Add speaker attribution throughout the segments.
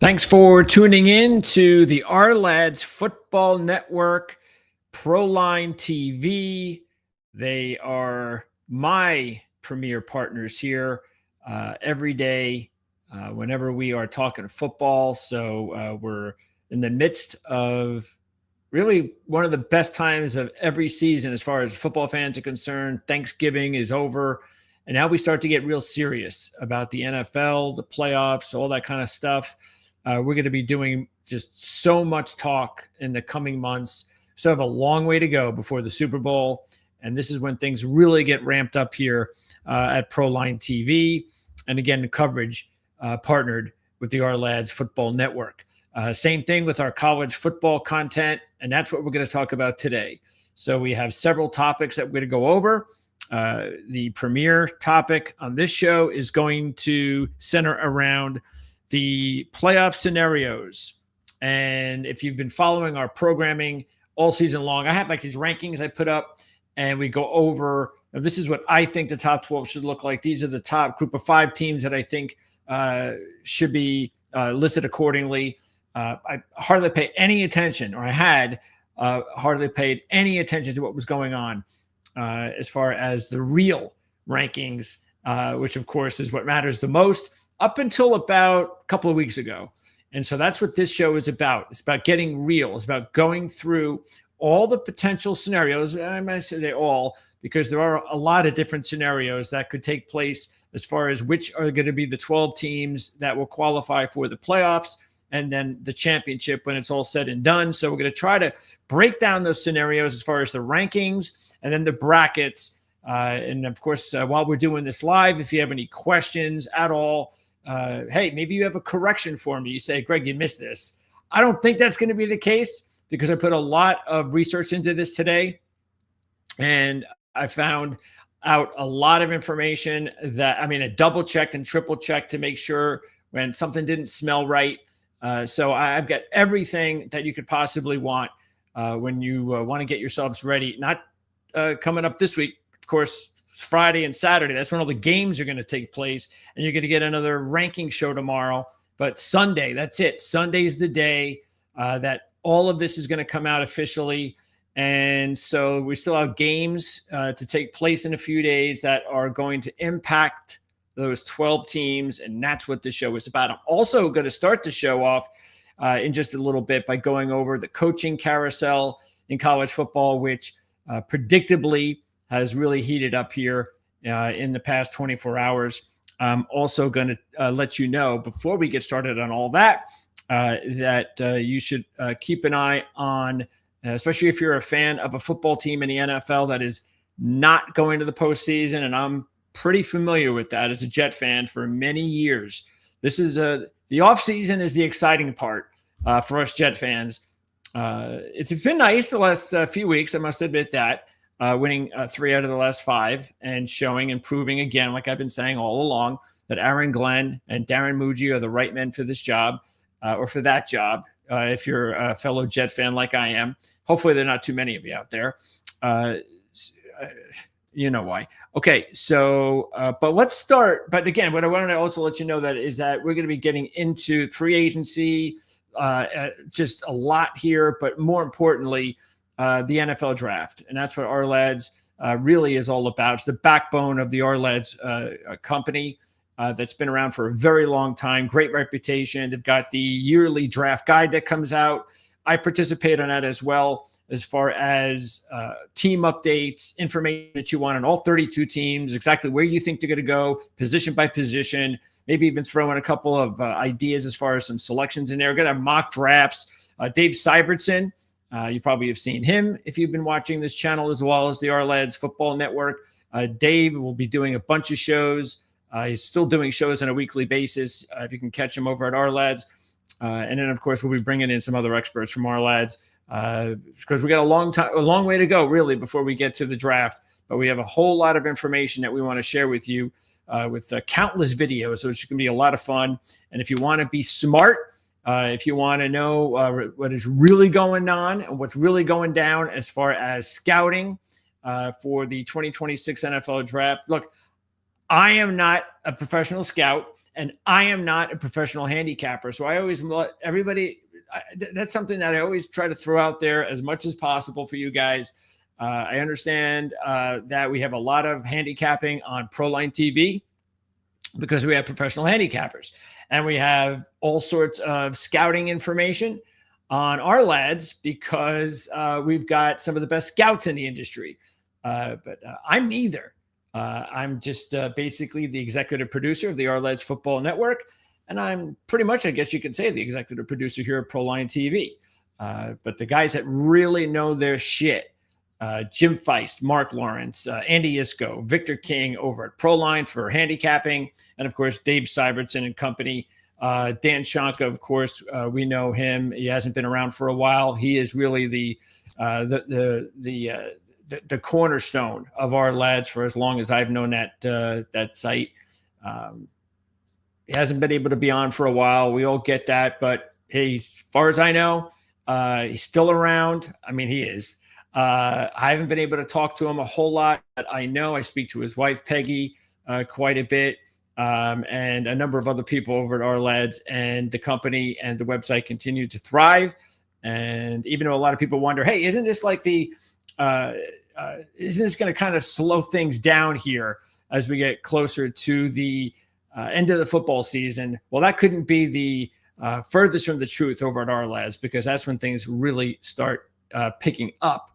Speaker 1: Thanks for tuning in to the Our Lads Football Network, Proline TV. They are my premier partners here every day whenever we are talking football. So we're in the midst of really one of the best times of every season as far as football fans are concerned. Thanksgiving is over, and now we start to get real serious about the NFL, the playoffs, all that kind of stuff. We're going to be doing just so much talk in the coming months. So I have a long way to go before the Super Bowl. And this is when things really get ramped up here at Proline TV. And again, the coverage partnered with the Our Lads Football Network. Same thing with our college football content. And that's what we're going to talk about today. So we have several topics that we're going to go over. The premier topic on this show is going to center around the playoff scenarios. And if you've been following our programming all season long, I have like these rankings I put up, and we go over, this is what I think the top 12 should look like. These are the top group of 5 teams that I think should be listed accordingly. I hardly pay any attention, or I had hardly paid any attention to what was going on as far as the real rankings, which of course is what matters the most, up until about a couple of weeks ago. And so that's what this show is about. It's about getting real. It's about going through all the potential scenarios. I might say they all, because there are a lot of different scenarios that could take place as far as which are going to be the 12 teams that will qualify for the playoffs and then the championship when it's all said and done. So we're going to try to break down those scenarios as far as the rankings and then the brackets. And of course, while we're doing this live, if you have any questions at all, hey, maybe you have a correction for me. You say, Greg, you missed this. I don't think that's going to be the case because I put a lot of research into this today. And I found out a lot of information that, I double checked and triple checked to make sure when something didn't smell right. So I've got everything that you could possibly want when you want to get yourselves ready. Not coming up this week, of course, Friday and Saturday. That's when all the games are going to take place, and you're going to get another ranking show tomorrow. But Sunday, that's it. Sunday's the day that all of this is going to come out officially. And so we still have games to take place in a few days that are going to impact those 12 teams. And that's what the show is about. I'm also going to start the show off in just a little bit by going over the coaching carousel in college football, which predictably has really heated up here in the past 24 hours. I'm also going to let you know before we get started on all that, that you should keep an eye on, especially if you're a fan of a football team in the NFL that is not going to the postseason. And I'm pretty familiar with that as a Jet fan for many years. This is the offseason is the exciting part for us Jet fans. It's been nice the last few weeks, I must admit that. Winning 3 out of the last 5 and showing and proving again, like I've been saying all along, that Aaron Glenn and Darren Muji are the right men for this job or for that job. If you're a fellow Jet fan like I am, hopefully there are not too many of you out there. You know why. Okay, so but let's start. But again, what I wanted to also let you know that is that we're going to be getting into free agency, just a lot here, but more importantly, the NFL draft. And that's what Our Lads really is all about. It's the backbone of the Our Lads company that's been around for a very long time. Great reputation. They've got the yearly draft guide that comes out. I participate on that as well, as far as team updates, information that you want on all 32 teams, exactly where you think they're going to go, position by position, maybe even throw in a couple of ideas as far as some selections in there. We're going to have mock drafts. Dave Syvertson, you probably have seen him if you've been watching this channel, as well as the Our Lads Football Network. Dave will be doing a bunch of shows. He's still doing shows on a weekly basis. If you can catch him over at Our Lads. And then, of course, we'll be bringing in some other experts from Our Lads because we got a long way to go, really, before we get to the draft. But we have a whole lot of information that we want to share with you with countless videos. So it's going to be a lot of fun. And if you want to be smart, if you want to know what is really going on and what's really going down as far as scouting for the 2026 NFL draft, look, I am not a professional scout, And I am not a professional handicapper. So I always let everybody, that's something that I always try to throw out there as much as possible for you guys. I understand that we have a lot of handicapping on Proline TV because we have professional handicappers, and we have all sorts of scouting information on our lads because we've got some of the best scouts in the industry. But I'm neither. I'm just basically the executive producer of the Our Lads Football Network, and I'm pretty much, I guess you could say, the executive producer here at Proline TV. But the guys that really know their shit, Jim Feist, Mark Lawrence, Andy Isco, Victor King over at Proline for handicapping, and of course Dave Syvertson and company. Dan Shanka, of course, we know him. He hasn't been around for a while. He is really the cornerstone of our lads for as long as I've known that site. He hasn't been able to be on for a while. We all get that, but hey, as far as I know, he's still around. I mean, he is. I haven't been able to talk to him a whole lot, but I know I speak to his wife, Peggy, quite a bit, and a number of other people over at Our Lads, and the company and the website continue to thrive. And even though a lot of people wonder, hey, isn't this like isn't this going to kind of slow things down here as we get closer to the end of the football season? Well, that couldn't be the furthest from the truth over at Our Lads, because that's when things really start picking up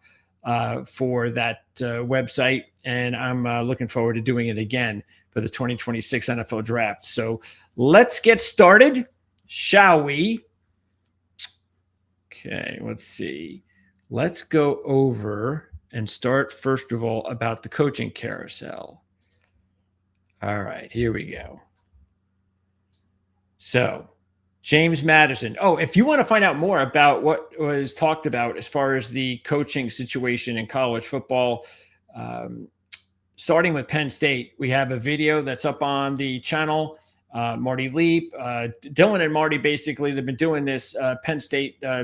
Speaker 1: for that website. And I'm looking forward to doing it again for the 2026 NFL draft. So let's get started, shall we? Okay, let's see. Let's go over and start, first of all, about the coaching carousel. All right, here we go. So James Madison. Oh, if you want to find out more about what was talked about as far as the coaching situation in college football, starting with Penn State, we have a video that's up on the channel. Marty Leap, Dylan and Marty, basically, they've been doing this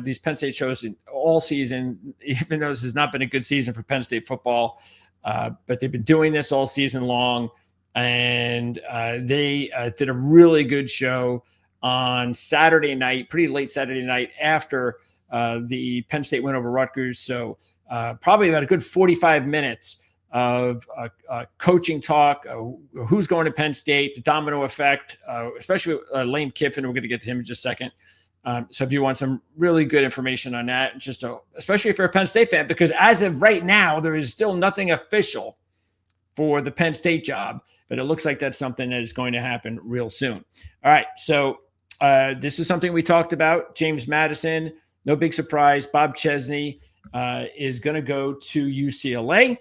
Speaker 1: these Penn State shows all season, even though this has not been a good season for Penn State football. But they've been doing this all season long, and they did a really good show on Saturday night, pretty late Saturday night after the Penn State win over Rutgers. So probably about a good 45 minutes of coaching talk, who's going to Penn State, the domino effect, especially Lane Kiffin. We're going to get to him in just a second. So if you want some really good information on that, especially if you're a Penn State fan, because as of right now, there is still nothing official for the Penn State job, but it looks like that's something that is going to happen real soon. All right, so this is something we talked about. James Madison, no big surprise. Bob Chesney is going to go to UCLA.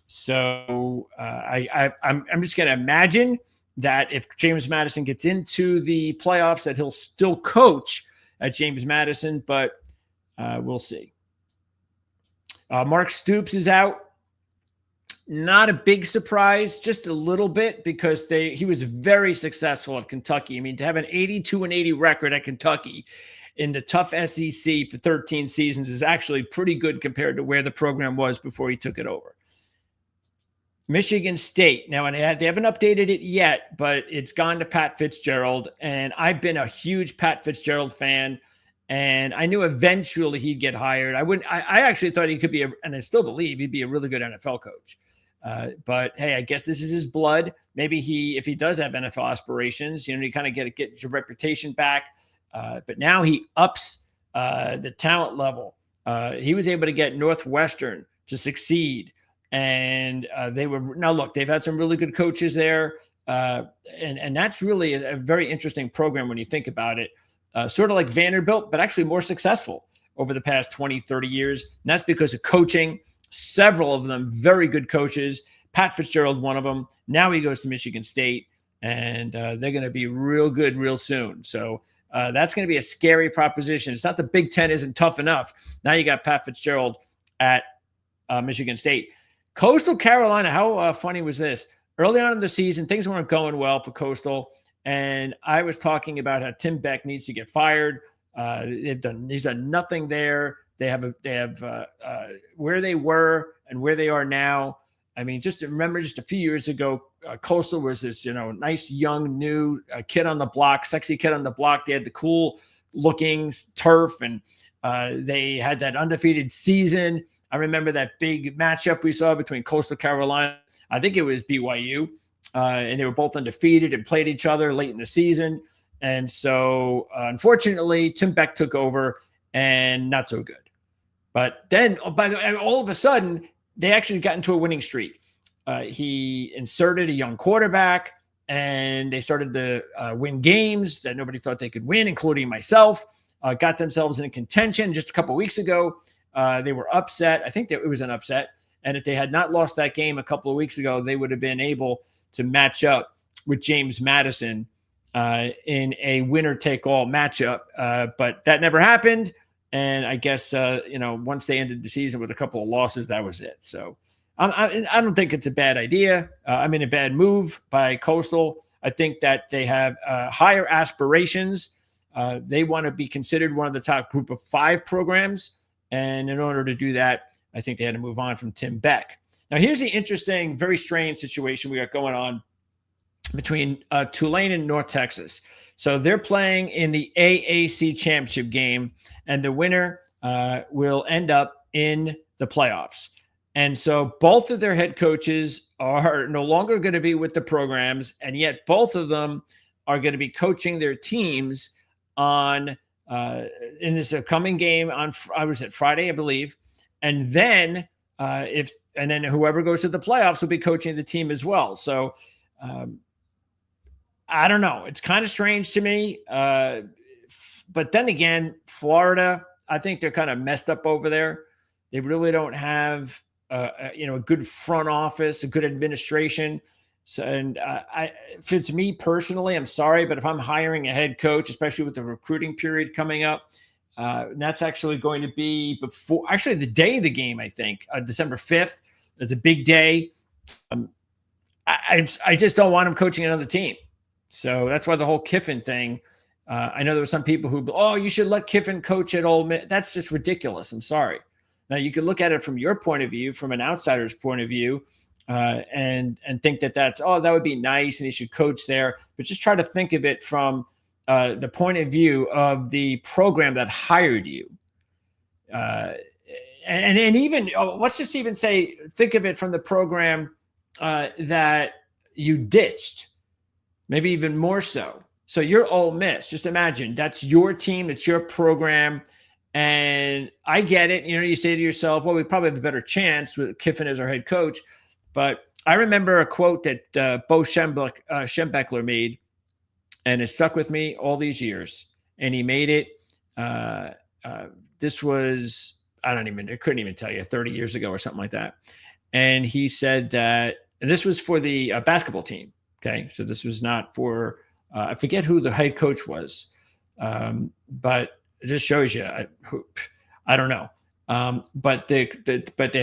Speaker 1: So I'm just going to imagine that if James Madison gets into the playoffs, that he'll still coach at James Madison, but we'll see. Mark Stoops is out. Not a big surprise, just a little bit, because he was very successful at Kentucky. I mean, to have an 82-80 record at Kentucky in the tough SEC for 13 seasons is actually pretty good compared to where the program was before he took it over. Michigan State. Now, and they haven't updated it yet, but it's gone to Pat Fitzgerald. And I've been a huge Pat Fitzgerald fan, and I knew eventually he'd get hired. I actually thought he could be, and I still believe he'd be a really good NFL coach. But hey, I guess this is his blood. Maybe if he does have NFL aspirations, you kind of get your reputation back. But now he ups the talent level. He was able to get Northwestern to succeed. And they've had some really good coaches there. And that's really a very interesting program when you think about it. Sort of like Vanderbilt, but actually more successful over the past 20, 30 years. And that's because of coaching. Several of them very good coaches. Pat Fitzgerald, one of them. Now he goes to Michigan State, and they're going to be real good real soon. So that's going to be a scary proposition. It's not the Big Ten isn't tough enough. Now you got Pat Fitzgerald at Michigan State. Coastal Carolina, how funny was this? Early on in the season, things weren't going well for Coastal, and I was talking about how Tim Beck needs to get fired. He's done nothing there. They have where they were and where they are now. I mean, just remember just a few years ago, Coastal was this, nice, young, new kid on the block, sexy kid on the block. They had the cool looking turf, and they had that undefeated season. I remember that big matchup we saw between Coastal Carolina. I think it was BYU, and they were both undefeated and played each other late in the season. And so, unfortunately, Tim Beck took over, and not so good. But then, by the way, all of a sudden, they actually got into a winning streak. He inserted a young quarterback, and they started to win games that nobody thought they could win, including myself. Got themselves in contention just a couple of weeks ago. They were upset. I think that it was an upset. And if they had not lost that game a couple of weeks ago, they would have been able to match up with James Madison in a winner-take-all matchup. But that never happened. And I guess, once they ended the season with a couple of losses, that was it. So I don't think it's a bad idea. A bad move by Coastal. I think that they have higher aspirations. They want to be considered one of the top group of 5 programs. And in order to do that, I think they had to move on from Tim Beck. Now, here's the interesting, very strange situation we got going on between Tulane and North Texas. So they're playing in the AAC championship game, and the winner will end up in the playoffs. And so both of their head coaches are no longer going to be with the programs, and yet both of them are going to be coaching their teams on in this upcoming game on Friday, I believe. And then whoever goes to the playoffs will be coaching the team as well. So I don't know. It's kind of strange to me. But then again, Florida, I think they're kind of messed up over there. They really don't have a good front office, a good administration. So, and if it's me personally, I'm sorry, but if I'm hiring a head coach, especially with the recruiting period coming up, and that's actually going to be the day of the game, I think, December 5th. It's a big day. I just don't want him coaching another team. So that's why the whole Kiffin thing, I know there were some people who, you should let Kiffin coach at Ole Miss. That's just ridiculous. I'm sorry. Now, you can look at it from your point of view, from an outsider's point of view, and think that would be nice and he should coach there. But just try to think of it from the point of view of the program that hired you. And even, let's just even say, think of it from the program that you ditched, maybe even more so. So you're Ole Miss. Just imagine that's your team, it's your program. And I get it. You say to yourself, well, we probably have a better chance with Kiffin as our head coach. But I remember a quote that Bo Schembechler made, and it stuck with me all these years. And he made it. This was, I couldn't even tell you, 30 years ago or something like that. And he said that, and this was for the basketball team. Okay. So this was not for, I forget who the head coach was. But it just shows you, I don't know. But they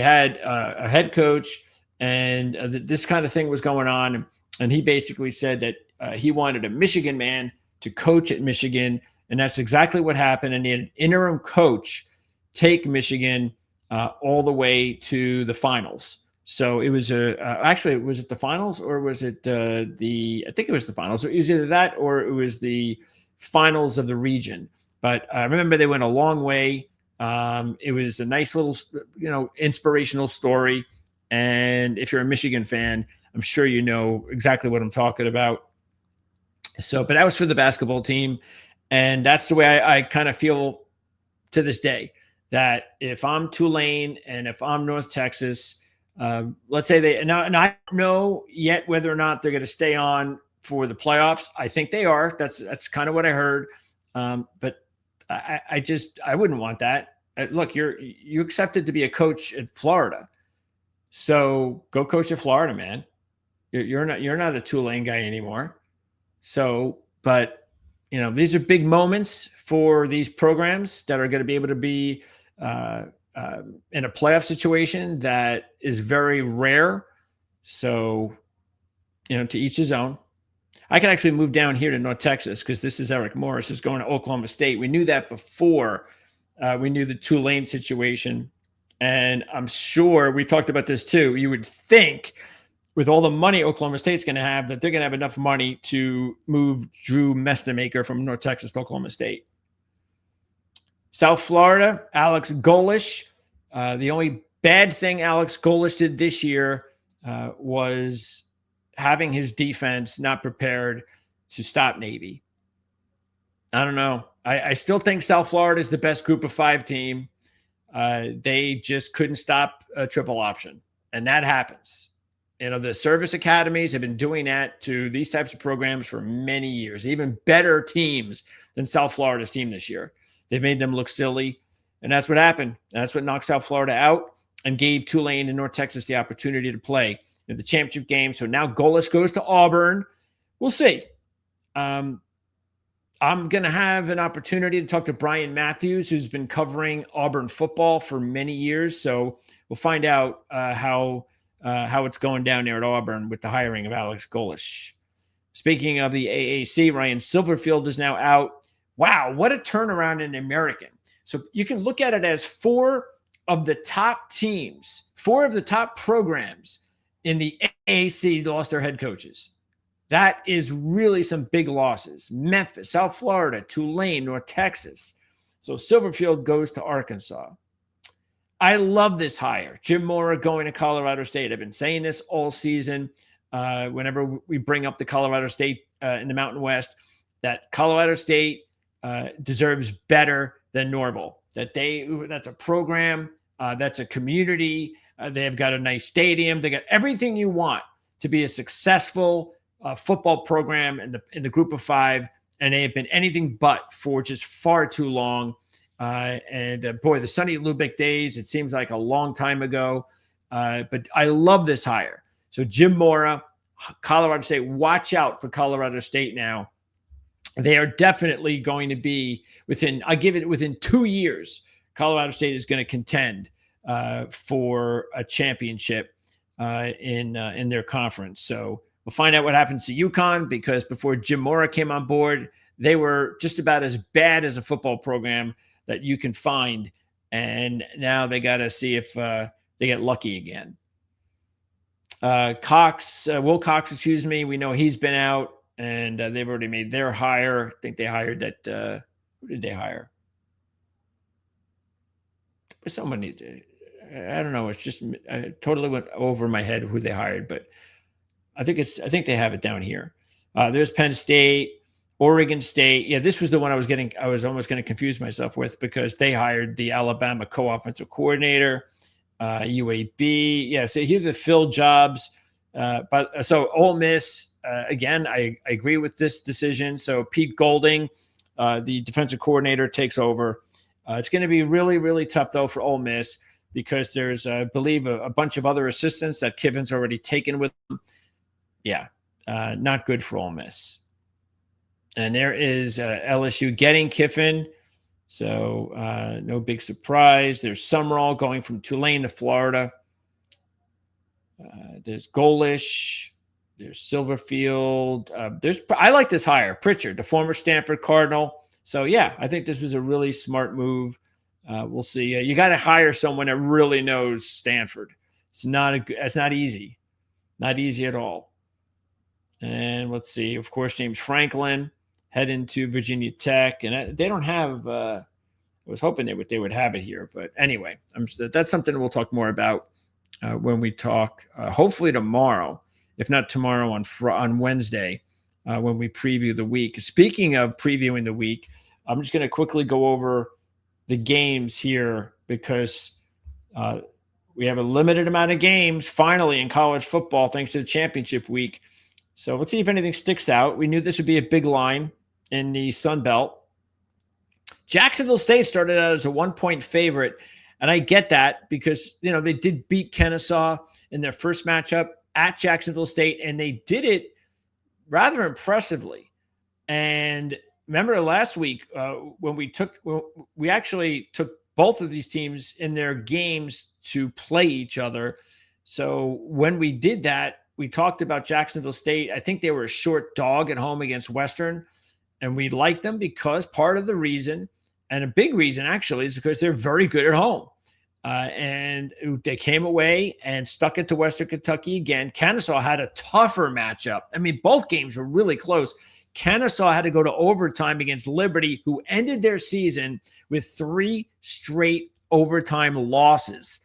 Speaker 1: had a head coach, and this kind of thing was going on. And he basically said that he wanted a Michigan man to coach at Michigan. And that's exactly what happened. And he had an interim coach take Michigan all the way to the finals. So it was actually, was it the finals or was it I think it was the finals. It was either that or it was the finals of the region. But I remember they went a long way. It was a nice little, inspirational story. And if you're a Michigan fan, I'm sure you know exactly what I'm talking about. So, but that was for the basketball team. And that's the way I kind of feel to this day, that if I'm Tulane and if I'm North Texas, let's say and I don't know yet whether or not they're going to stay on for the playoffs. I think they are. That's kind of what I heard. But I wouldn't want that. Look, you accepted to be a coach at Florida, so go coach at Florida, man. You're not a Tulane guy anymore. So, but these are big moments for these programs that are going to be able to be in a playoff situation that is very rare. So, to each his own. I can actually move down here to North Texas because this is Eric Morris who's going to Oklahoma State. We knew that before we knew the Tulane situation. And I'm sure we talked about this too. You would think with all the money Oklahoma State's going to have that they're going to have enough money to move Drew Mestemaker from North Texas to Oklahoma State. South Florida, Alex Golish. The only bad thing Alex Golish did this year was having his defense not prepared to stop Navy. I don't know. I still think South Florida is the best group of 5 team. They just couldn't stop a triple option, and that happens. You know, the service academies have been doing that to these types of programs for many years, even better teams than South Florida's team this year. They've made them look silly, and that's what happened. That's what knocked South Florida out and gave Tulane and North Texas the opportunity to play in the championship game. So now Golish goes to Auburn. We'll see. I'm going to have an opportunity to talk to Brian Matthews, who's been covering Auburn football for many years. So we'll find out how it's going down there at Auburn with the hiring of Alex Golish. Speaking of the AAC, Ryan Silverfield is now out. Wow, what a turnaround in the American. So you can look at it as 4 of the top teams, 4 of the top programs in the AAC lost their head coaches. That is really some big losses. Memphis, South Florida, Tulane, North Texas. So Silverfield goes to Arkansas. I love this hire. Jim Mora going to Colorado State. I've been saying this all season whenever we bring up the Colorado State in the Mountain West, that Colorado State deserves better than Norval. That's a program, that's a community. They've got a nice stadium. They got everything you want to be a successful football program in the group of 5, and they have been anything but for just far too long. Boy, the Sonny Lubick days, it seems like a long time ago. But I love this hire. So Jim Mora, Colorado State, watch out for Colorado State now. They are definitely going to be within 2 years, Colorado State is going to contend for a championship in their conference. So we'll find out what happens to UConn, because before Jim Mora came on board, they were just about as bad as a football program that you can find. And now they got to see if they get lucky again. Will Cox, we know he's been out, and they've already made their hire. I think they hired that. Who did they hire? Somebody, I don't know. It's just I totally went over my head who they hired, but I think they have it down here. There's Penn State, Oregon State. Yeah, this was the one I was almost going to confuse myself with, because they hired the Alabama co-offensive coordinator, UAB. Yeah, so here's the fill jobs. But so Ole Miss, again, I agree with this decision. So Pete Golding, the defensive coordinator, takes over. It's going to be really, really tough, though, for Ole Miss, because there's, I believe, a bunch of other assistants that Kiffin's already taken with them. Yeah, not good for Ole Miss. And there is LSU getting Kiffin. So no big surprise. There's Summerall going from Tulane to Florida. There's Golish. There's Silverfield. I like this hire. Pritchard, the former Stanford Cardinal. So, yeah, I think this was a really smart move. We'll see. You got to hire someone that really knows Stanford. It's not easy. Not easy at all. And let's see. Of course, James Franklin heading to Virginia Tech. And they don't have I was hoping they would have it here. But anyway, that's something we'll talk more about when we talk, hopefully tomorrow, if not tomorrow on Wednesday, when we preview the week. Speaking of previewing the week, I'm just going to quickly go over the games here, because we have a limited amount of games finally in college football thanks to the championship week. So let's see if anything sticks out. We knew this would be a big line in the Sun Belt. Jacksonville State started out as a 1-point favorite, and I get that because, they did beat Kennesaw in their first matchup at Jacksonville State, and they did it rather impressively. And remember last week when we actually took both of these teams in their games to play each other. So when we did that, we talked about Jacksonville State. I think they were a short dog at home against Western, and we liked them because part of the reason, and a big reason actually, is because they're very good at home. And they came away and stuck it to Western Kentucky again. Kennesaw had a tougher matchup. I mean, both games were really close. Kennesaw had to go to overtime against Liberty, who ended their season with 3 straight overtime losses.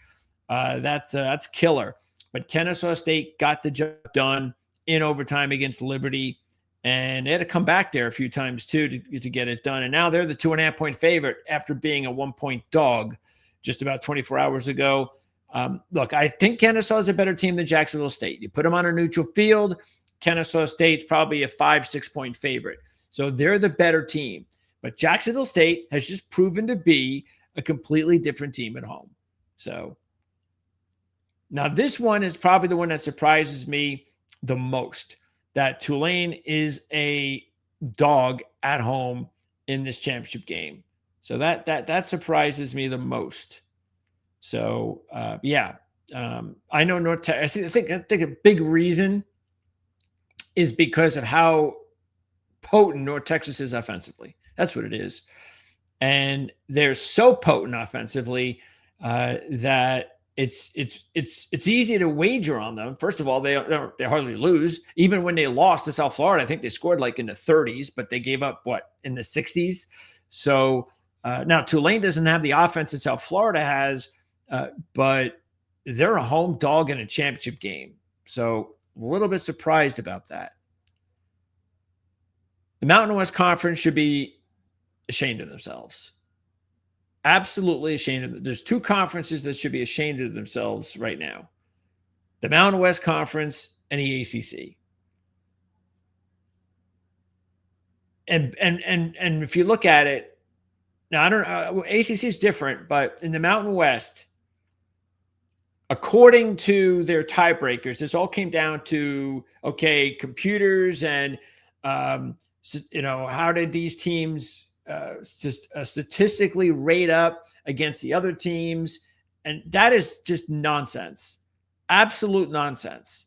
Speaker 1: That's killer. But Kennesaw State got the job done in overtime against Liberty, and they had to come back there a few times too to get it done. And now they're the 2.5-point favorite after being a 1-point dog just about 24 hours ago. Look, I think Kennesaw is a better team than Jacksonville State. You put them on a neutral field, Kennesaw State's probably a 5-6-point favorite. So they're the better team. But Jacksonville State has just proven to be a completely different team at home. So now this one is probably the one that surprises me the most, that Tulane is a dog at home in this championship game. So that surprises me the most. So I know North Texas. I think a big reason is because of how potent North Texas is offensively. That's what it is, and they're so potent offensively that it's easy to wager on them. First of all, they hardly lose. Even when they lost to South Florida, I think they scored like in the 30s, but they gave up in the 60s. So now Tulane doesn't have the offense that South Florida has, but they're a home dog in a championship game. So a little bit surprised about that. The Mountain West Conference should be ashamed of themselves. Absolutely ashamed of them. There's 2 conferences that should be ashamed of themselves right now: the Mountain West Conference and the ACC. And if you look at it now, I don't know. ACC is different, but in the Mountain West, according to their tiebreakers, this all came down to computers and how did these teams statistically rate up against the other teams, and that is just nonsense, absolute nonsense.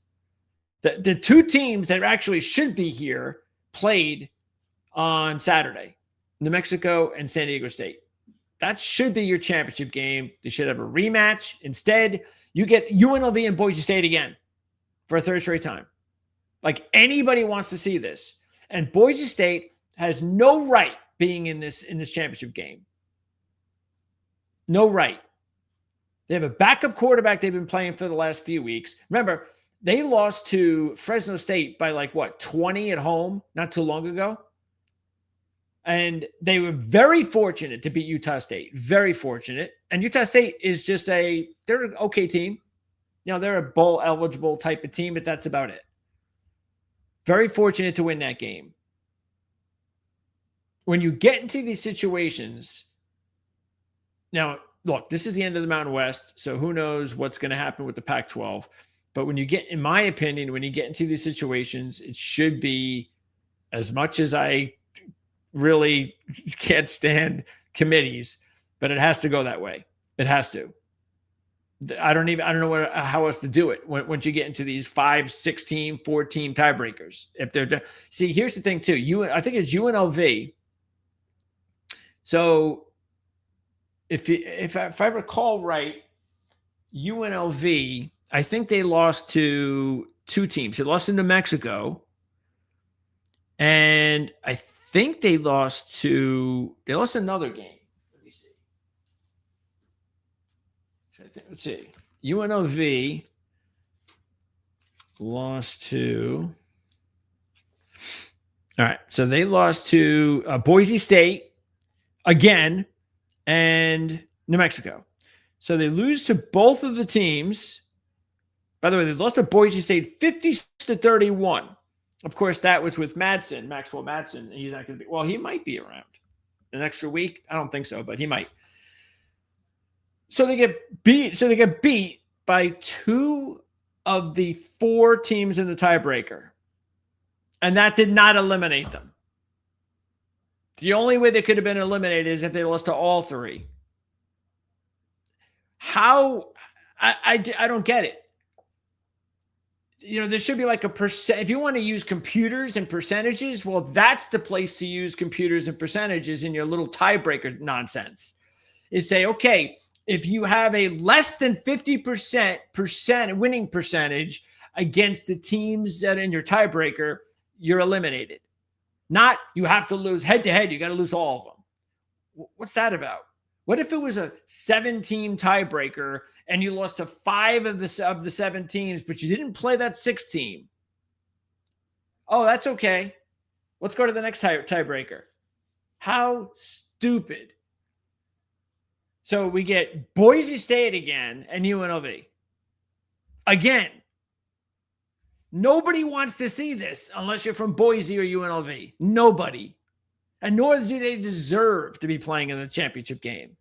Speaker 1: The 2 teams that actually should be here played on Saturday: New Mexico and San Diego State. That should be your championship game. They should have a rematch. Instead, you get UNLV and Boise State again for a 3rd straight time. Like, anybody wants to see this. And Boise State has no right being in this championship game. No right. They have a backup quarterback they've been playing for the last few weeks. Remember, they lost to Fresno State by 20 at home not too long ago. And they were very fortunate to beat Utah State. Very fortunate. And Utah State is just they're an okay team. They're a bowl eligible type of team, but that's about it. Very fortunate to win that game. When you get into these situations, now, look, this is the end of the Mountain West, so who knows what's going to happen with the Pac-12. But in my opinion, when you get into these situations, it should be, as much as I really can't stand committees, but it has to go that way. It has to. I don't know how else to do it once you get into these 5, 6 team, 4 team tiebreakers. See, here's the thing too. I think it's UNLV. So if I recall right, UNLV, I think they lost to 2 teams. They lost to New Mexico, and I think they lost another game. Let me see. Let's see. UNLV lost to. All right. So they lost to Boise State again and New Mexico. So they lose to both of the teams. By the way, they lost to Boise State 50-31. Of course, that was with Maxwell Madsen. He's not going to be. Well, he might be around an extra week. I don't think so, but he might. So they get beat. So they get beat by 2 of the 4 teams in the tiebreaker, and that did not eliminate them. The only way they could have been eliminated is if they lost to all 3. How? I don't get it. There should be like a percent. If you want to use computers and percentages, well, that's the place to use computers and percentages in your little tiebreaker nonsense. Is say, okay, If you have a less than 50% winning percentage against the teams that are in your tiebreaker, you're eliminated. Not you have to lose head to head. You got to lose all of them. What's that about? What if it was a 7-team tiebreaker and you lost to 5 of the 7 teams, but you didn't play that 6th team? Oh, that's okay. Let's go to the next tiebreaker. How stupid. So we get Boise State again and UNLV. Again. Nobody wants to see this unless you're from Boise or UNLV. Nobody. And nor do they deserve to be playing in the championship game.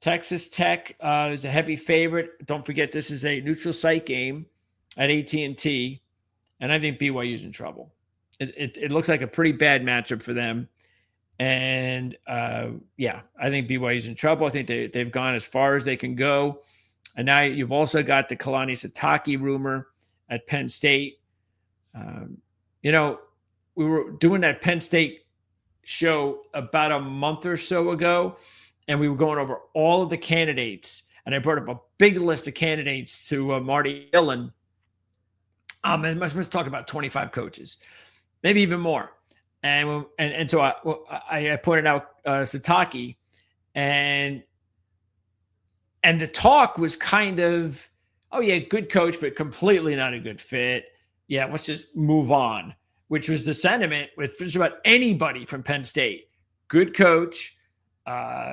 Speaker 1: Texas Tech is a heavy favorite. Don't forget, this is a neutral site game at AT&T, and I think BYU's in trouble. It looks like a pretty bad matchup for them. And, yeah, I think BYU's in trouble. I think they've gone as far as they can go. And now you've also got the Kalani Sitake rumor at Penn State. You know, we were doing that Penn State show about a month or so ago, and we were going over all of the candidates. And I brought up a big list of candidates to Marty Dillon. And must talk about 25 coaches, maybe even more. And so I pointed out Sitake, and the talk was kind of, oh yeah, good coach, but completely not a good fit. Yeah, let's just move on, which was the sentiment with just about anybody from Penn State. Good coach,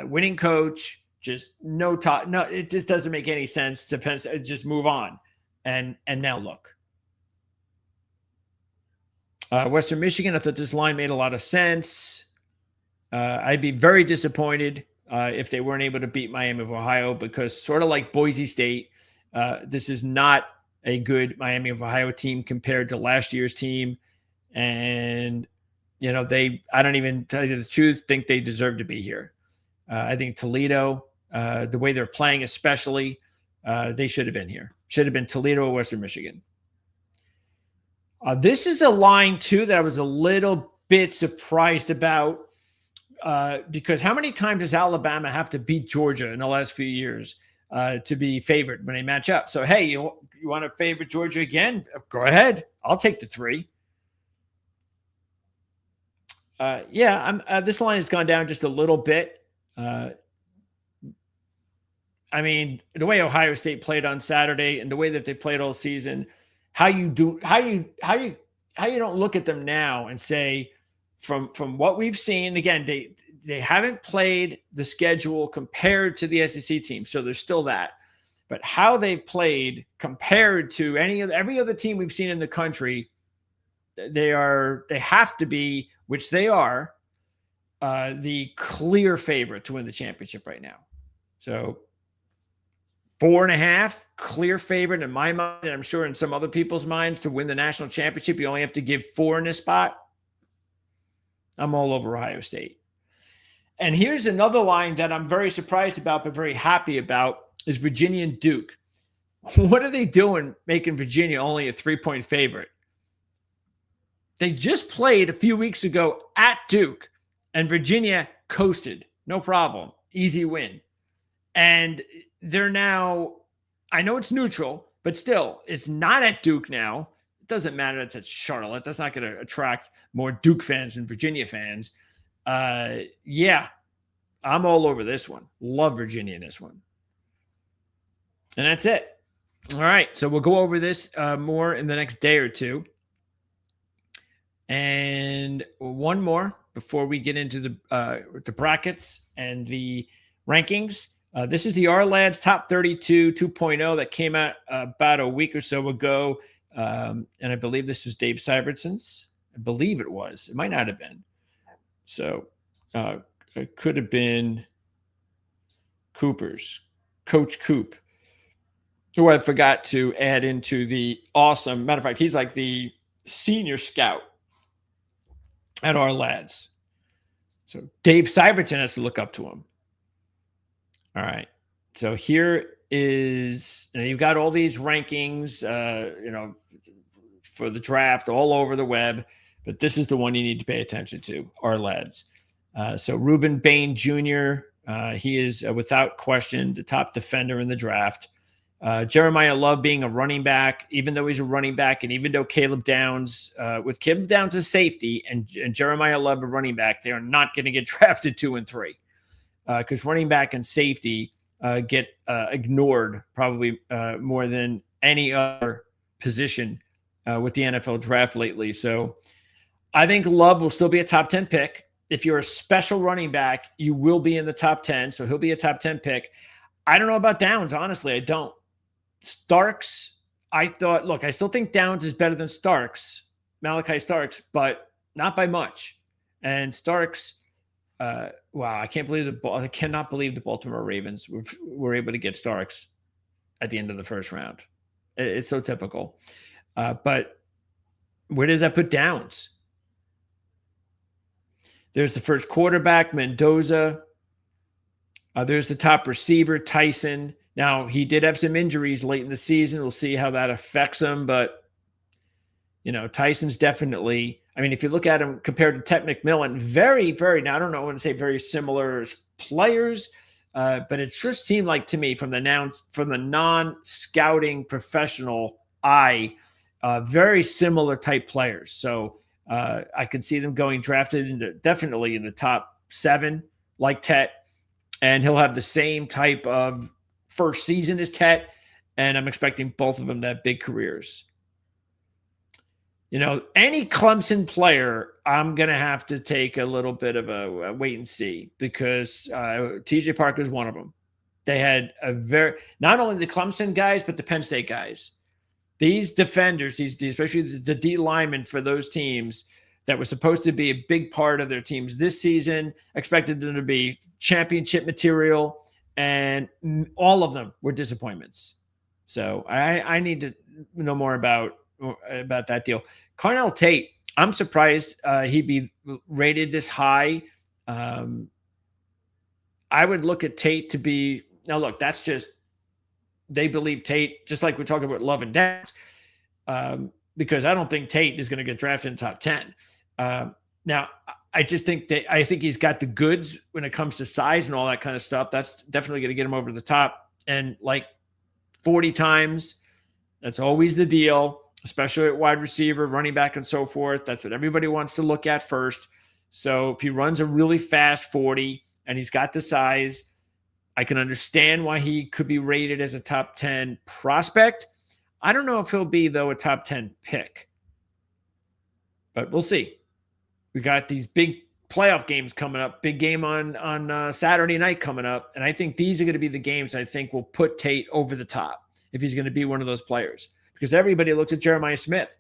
Speaker 1: winning coach, just no talk. No, it just doesn't make any sense to Penn State. Just move on. And now look. Western Michigan, I thought this line made a lot of sense. I'd be very disappointed if they weren't able to beat Miami of Ohio, because sort of like Boise State, this is not a good Miami of Ohio team compared to last year's team. And, you know, I don't even, tell you the truth, think they deserve to be here. I think Toledo, the way they're playing especially, they should have been here. Should have been Toledo or Western Michigan. This is a line, too, that I was a little bit surprised about, because how many times does Alabama have to beat Georgia in the last few years to be favored when they match up? So, hey, you want to favor Georgia again? Go ahead. I'll take the 3. This line has gone down just a little bit. I mean, the way Ohio State played on Saturday and the way that they played all season, how you don't look at them now and say, from what we've seen, again, they haven't played the schedule compared to the SEC team, so there's still that. But how they played compared to every other team we've seen in the country, they have to be, which they are, the clear favorite to win the championship right now. So 4.5, clear favorite in my mind, and I'm sure in some other people's minds, to win the national championship. You only have to give 4 in this spot. I'm all over Ohio State. And here's another line that I'm very surprised about, but very happy about, is Virginia and Duke. What are they doing making Virginia only a 3-point favorite? They just played a few weeks ago at Duke, and Virginia coasted. No problem. Easy win. And they're now, I know it's neutral, but still, it's not at Duke now. It doesn't matter. It's at Charlotte. That's not going to attract more Duke fans than Virginia fans. Yeah, I'm all over this one. Love Virginia in this one. And that's it. All right. So we'll go over this more in the next day or two. And one more before we get into the brackets and the rankings. This is the R-Lads Top 32 2.0 that came out about a week or so ago. And I believe this was Dave Syvertson's. I believe it was. It might not have been. So it could have been Cooper's, Coach Coop, who I forgot to add into the awesome. Matter of fact, he's like the senior scout at R-Lads. So Dave Syvertson has to look up to him. All right. So here is, you've got all these rankings, for the draft all over the web, but this is the one you need to pay attention to, R-Lads. So Reuben Bain Jr., He is without question the top defender in the draft. Jeremiah Love being a running back, even though he's a running back, and even though Caleb Downs, with Caleb Downs as safety and Jeremiah Love a running back, they are not going to get drafted 2 and 3 because running back and safety get ignored probably more than any other position with the NFL draft lately. So I think Love will still be a top 10 pick. If you're a special running back, you will be in the top 10. So he'll be a top 10 pick. I don't know about Downs. Honestly, I don't. Starks, I still think Downs is better than Malachi Starks, but not by much. And Starks, wow, I cannot believe the Baltimore Ravens were able to get Starks at the end of the first round. It's so typical. But where does that put Downs? There's the first quarterback, Mendoza. There's the top receiver, Tyson. Now, he did have some injuries late in the season. We'll see how that affects him. But, Tyson's definitely, if you look at him compared to Ted McMillan, very, very, now I don't know, I want to say very similar players, but it sure seemed like to me from the non-scouting professional eye, very similar type players. So I could see them going drafted definitely in the top 7, like Tet, and he'll have the same type of first season as Tet, and I'm expecting both of them to have big careers. Any Clemson player, I'm going to have to take a little bit of a wait and see because TJ Parker is one of them. They had not only the Clemson guys, but the Penn State guys. These defenders, especially the D linemen for those teams that were supposed to be a big part of their teams this season, expected them to be championship material, and all of them were disappointments. So I need to know more about that deal. Carnell Tate, I'm surprised he'd be rated this high. I would look at Tate to be – now, look, that's just – they believe Tate, just like we're talking about Love and Downs, because I don't think Tate is going to get drafted in the top 10. Now, I think he's got the goods when it comes to size and all that kind of stuff. That's definitely going to get him over the top. And like 40 times, that's always the deal, especially at wide receiver, running back, and so forth. That's what everybody wants to look at first. So if he runs a really fast 40 and he's got the size, I can understand why he could be rated as a top 10 prospect. I don't know if he'll be, though, a top 10 pick. But we'll see. We got these big playoff games coming up, big game on Saturday night coming up. And I think these are going to be the games I think will put Tate over the top if he's going to be one of those players. Because everybody looks at Jeremiah Smith,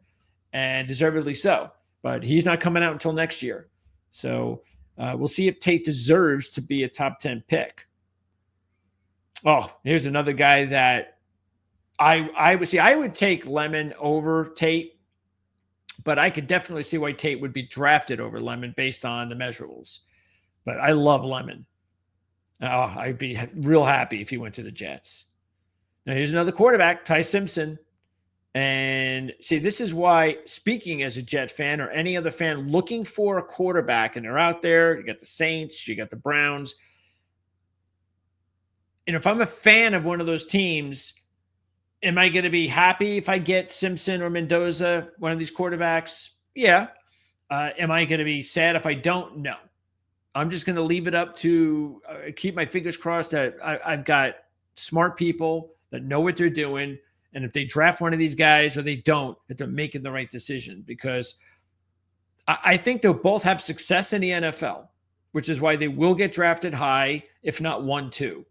Speaker 1: and deservedly so. But he's not coming out until next year. So we'll see if Tate deserves to be a top 10 pick. Oh, here's another guy that I would take Lemon over Tate, but I could definitely see why Tate would be drafted over Lemon based on the measurables. But I love Lemon. Oh, I'd be real happy if he went to the Jets. Now, here's another quarterback, Ty Simpson. And see, this is why, speaking as a Jet fan or any other fan looking for a quarterback, and they're out there, you got the Saints, you got the Browns. And if I'm a fan of one of those teams, am I going to be happy if I get Simpson or Mendoza, one of these quarterbacks? Yeah. Am I going to be sad if I don't? No. I'm just going to leave it up to keep my fingers crossed that I've got smart people that know what they're doing. And if they draft one of these guys or they don't, that they're making the right decision, because I think they'll both have success in the NFL, which is why they will get drafted high, if not 1-2.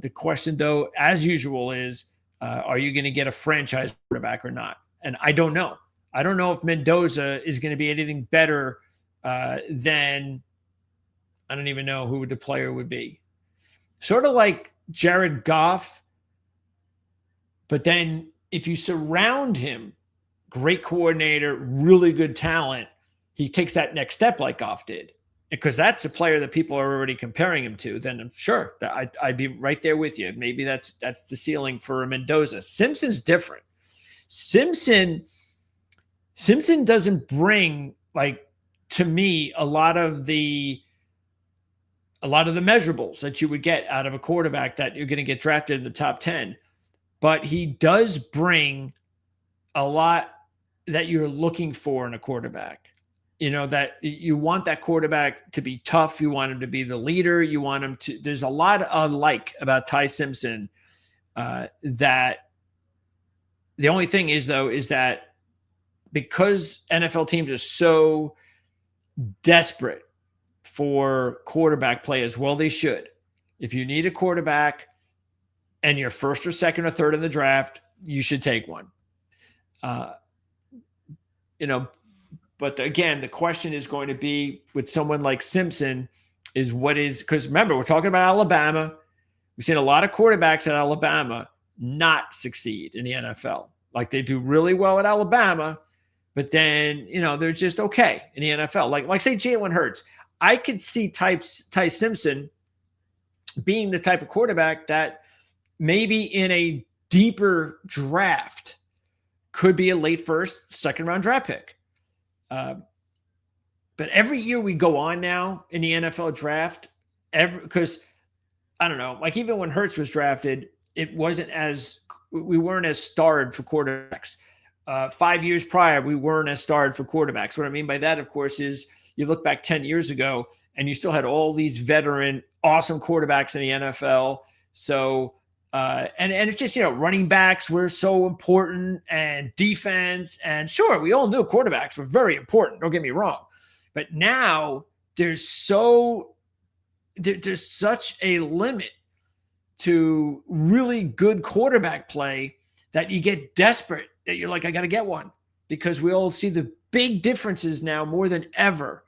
Speaker 1: The question, though, as usual, is are you going to get a franchise quarterback or not? And I don't know. I don't know if Mendoza is going to be anything better than, I don't even know who the player would be. Sort of like Jared Goff. But then if you surround him, great coordinator, really good talent, he takes that next step like Goff did. Because that's a player that people are already comparing him to, then I'm sure that I'd be right there with you. Maybe that's the ceiling for Mendoza. Simpson's different. Simpson doesn't bring, like, to me, a lot of the a lot of the measurables that you would get out of a quarterback that you're going to get drafted in the top 10. But he does bring a lot that you're looking for in a quarterback. That you want that quarterback to be tough. You want him to be the leader. You want him to, there's a lot of like about Ty Simpson that the only thing is though, is that because NFL teams are so desperate for quarterback play as well, they should. If you need a quarterback and you're first or second or third in the draft, you should take one. But again, the question is going to be with someone like Simpson is because remember, we're talking about Alabama. We've seen a lot of quarterbacks at Alabama not succeed in the NFL. Like they do really well at Alabama, but then, they're just okay in the NFL. Like say Jalen Hurts. I could see Ty Simpson being the type of quarterback that maybe in a deeper draft could be a late first, second round draft pick. But every year we go on now in the NFL draft, because I don't know, like even when Hurts was drafted, we weren't as starred for quarterbacks. 5 years prior, we weren't as starred for quarterbacks. What I mean by that, of course, is you look back 10 years ago and you still had all these veteran, awesome quarterbacks in the NFL. So, and it's just, running backs were so important and defense. And sure, we all knew quarterbacks were very important. Don't get me wrong. But now there's such a limit to really good quarterback play that you get desperate, that you're like, I got to get one, because we all see the big differences now more than ever.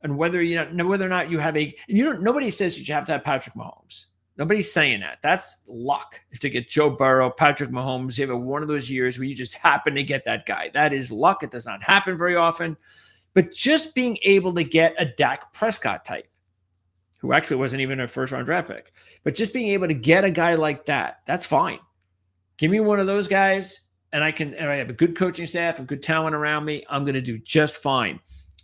Speaker 1: And whether or not you have nobody says you have to have Patrick Mahomes. Nobody's saying that. That's luck. If to get Joe Burrow, Patrick Mahomes, you have one of those years where you just happen to get that guy. That is luck. It does not happen very often. But just being able to get a Dak Prescott type, who actually wasn't even a first-round draft pick, but just being able to get a guy like that, that's fine. Give me one of those guys, and I have a good coaching staff and good talent around me. I'm going to do just fine.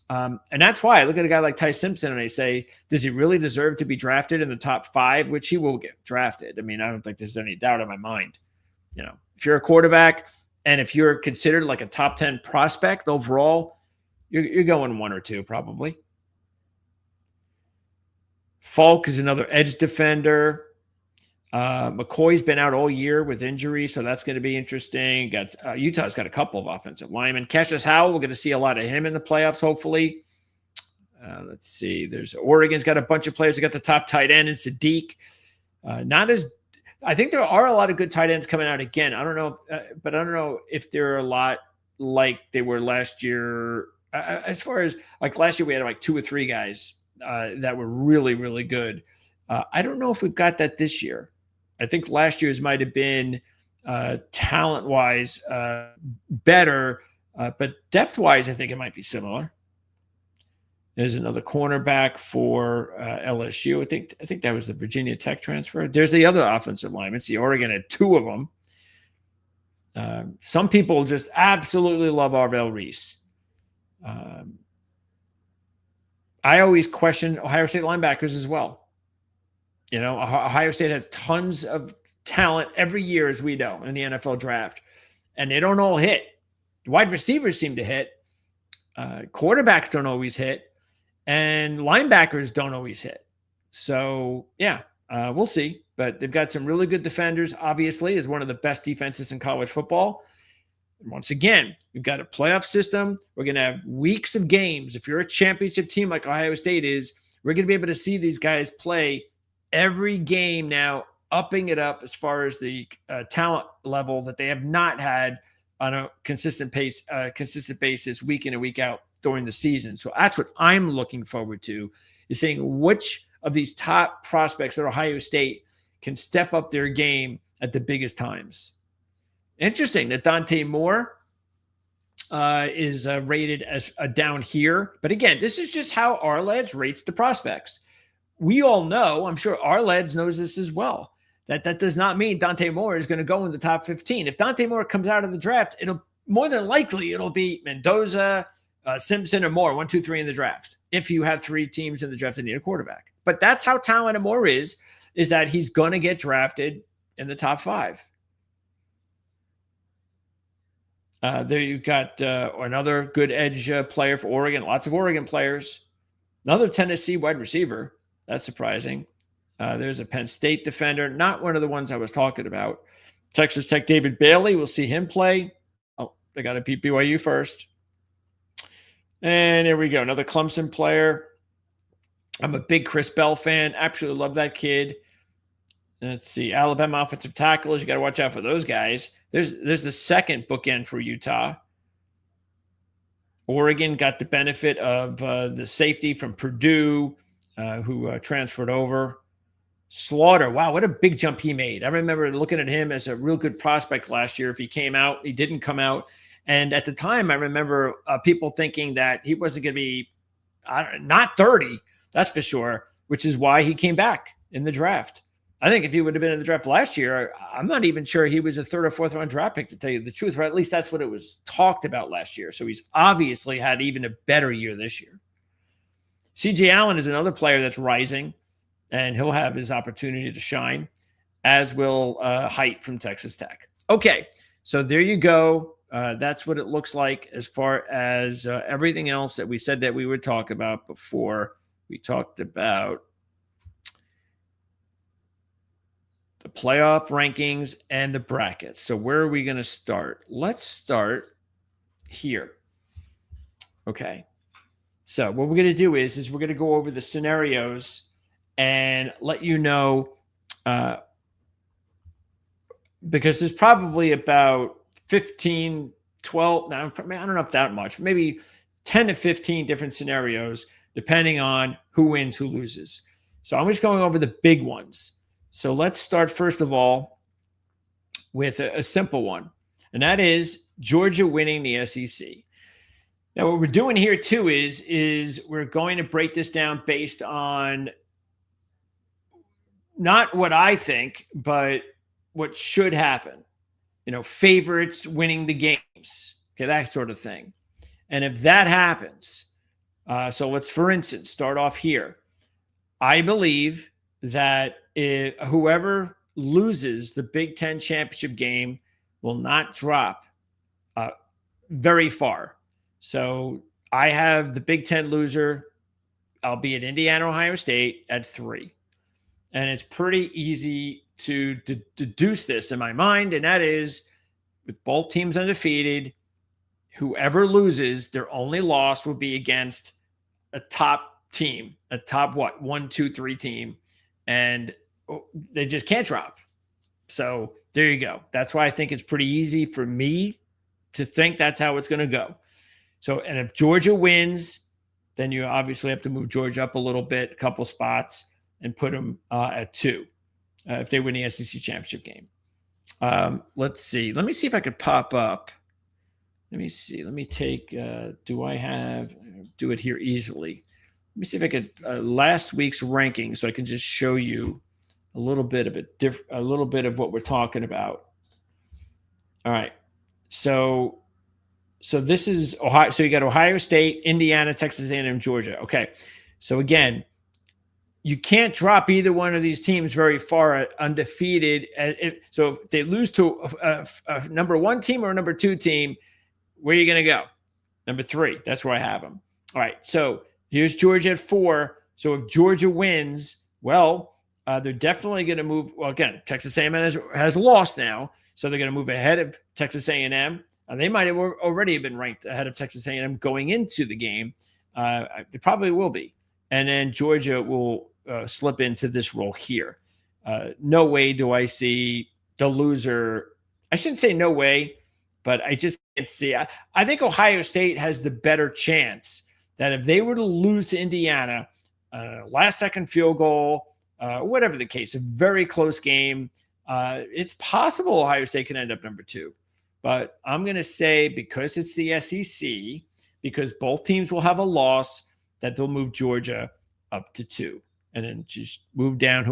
Speaker 1: And that's why I look at a guy like Ty Simpson and I say, does he really deserve to be drafted in the top 5, which he will get drafted? I mean, I don't think there's any doubt in my mind. If you're a quarterback and if you're considered like a top 10 prospect overall, you're going 1 or 2 probably. Falk is another edge defender. McCoy's been out all year with injury, so that's going to be interesting. Utah's got a couple of offensive linemen. Cassius Howell, we're going to see a lot of him in the playoffs, hopefully. Let's see. Oregon's got a bunch of players. They got the top tight end in Sadiq. I think there are a lot of good tight ends coming out again. I don't know, but I don't know if there are a lot like they were last year. As far as like last year, we had like 2 or 3 guys that were really, really good. I don't know if we've got that this year. I think last year's might have been talent-wise better, but depth-wise, I think it might be similar. There's another cornerback for LSU. I think that was the Virginia Tech transfer. There's the other offensive linemen. See, Oregon had 2 of them. Some people just absolutely love Arvell Reese. I always question Ohio State linebackers as well. Ohio State has tons of talent every year, as we know, in the NFL draft, and they don't all hit. Wide receivers seem to hit. Quarterbacks don't always hit, and linebackers don't always hit. So, yeah, we'll see. But they've got some really good defenders, obviously, as one of the best defenses in college football. And once again, we've got a playoff system. We're going to have weeks of games. If you're a championship team like Ohio State is, we're going to be able to see these guys play every game now, upping it up as far as the talent level that they have not had on a consistent basis, week in and week out during the season. So that's what I'm looking forward to, is seeing which of these top prospects at Ohio State can step up their game at the biggest times. Interesting that Dante Moore is rated as down here. But again, this is just how Ourlads rates the prospects. We all know, I'm sure Ourlads knows this as well, that does not mean Dante Moore is going to go in the top 15. If Dante Moore comes out of the draft, it'll more than likely it'll be Mendoza, Simpson, or Moore, 1, 2, 3 in the draft. if you have 3 teams in the draft that need a quarterback. But that's how talented Moore is that he's going to get drafted in the top 5. There you've got another good edge player for Oregon. Lots of Oregon players. Another Tennessee wide receiver. That's surprising. There's a Penn State defender. Not one of the ones I was talking about. Texas Tech David Bailey. We'll see him play. Oh, they got to beat BYU first. And here we go. Another Clemson player. I'm a big Chris Bell fan. Absolutely love that kid. Let's see. Alabama offensive tackles. You got to watch out for those guys. There's the second bookend for Utah. Oregon got the benefit of the safety from Purdue who transferred over. Slaughter. Wow, what a big jump he made. I remember looking at him as a real good prospect last year. If he came out, he didn't come out. And at the time, I remember people thinking that he wasn't going to be not 30, that's for sure, which is why he came back in the draft. I think if he would have been in the draft last year, I'm not even sure he was a 3rd or 4th round draft pick, to tell you the truth, or at least that's what it was talked about last year. So he's obviously had even a better year this year. C.J. Allen is another player that's rising, and he'll have his opportunity to shine, as will Height from Texas Tech. Okay, so there you go. That's what it looks like as far as everything else that we said that we would talk about before. We talked about the playoff rankings and the brackets. So where are we going to start? Let's start here. Okay. So what we're going to do is we're going to go over the scenarios and let you know, because there's probably about 15, 12, I don't know if that much, maybe 10 to 15 different scenarios, depending on who wins, who loses. So I'm just going over the big ones. So let's start, first of all, with a simple one, and that is Georgia winning the SEC. Now, what we're doing here, too, is we're going to break this down based on not what I think, but what should happen. Favorites winning the games, okay, that sort of thing. And if that happens, so let's, for instance, start off here. I believe that whoever loses the Big Ten championship game will not drop very far. So I have the Big Ten loser, albeit Indiana, Ohio State, at 3. And it's pretty easy to deduce this in my mind, and that is, with both teams undefeated, whoever loses, their only loss will be against a top team, a top 1, 2, 3 team, and they just can't drop. So there you go. That's why I think it's pretty easy for me to think that's how it's going to go. So, and if Georgia wins, then you obviously have to move Georgia up a little bit, a couple spots, and put them at 2 if they win the SEC championship game. Let's see. Let me see if I could pop up. Let me see. Let me take, do it here easily. Let me see if I could, last week's ranking, so I can just show you a little bit of a little bit of what we're talking about. All right. So this is Ohio. So you got Ohio State, Indiana, Texas A&M, Georgia. Okay. So again, you can't drop either one of these teams very far undefeated. So if they lose to a number 1 team or a number 2 team, where are you going to go? Number 3. That's where I have them. All right. So here's Georgia at 4. So if Georgia wins, well, they're definitely going to move. Well, again, Texas A&M has lost now, so they're going to move ahead of Texas A&M. They might have already been ranked ahead of Texas A&M going into the game. They probably will be. And then Georgia will slip into this role here. No way do I see the loser. I shouldn't say no way, but I just can't see. I think Ohio State has the better chance that if they were to lose to Indiana, last-second field goal, whatever the case, a very close game, it's possible Ohio State can end up number 2. But I'm going to say, because it's the SEC, because both teams will have a loss, that they'll move Georgia up to 2. And then just move down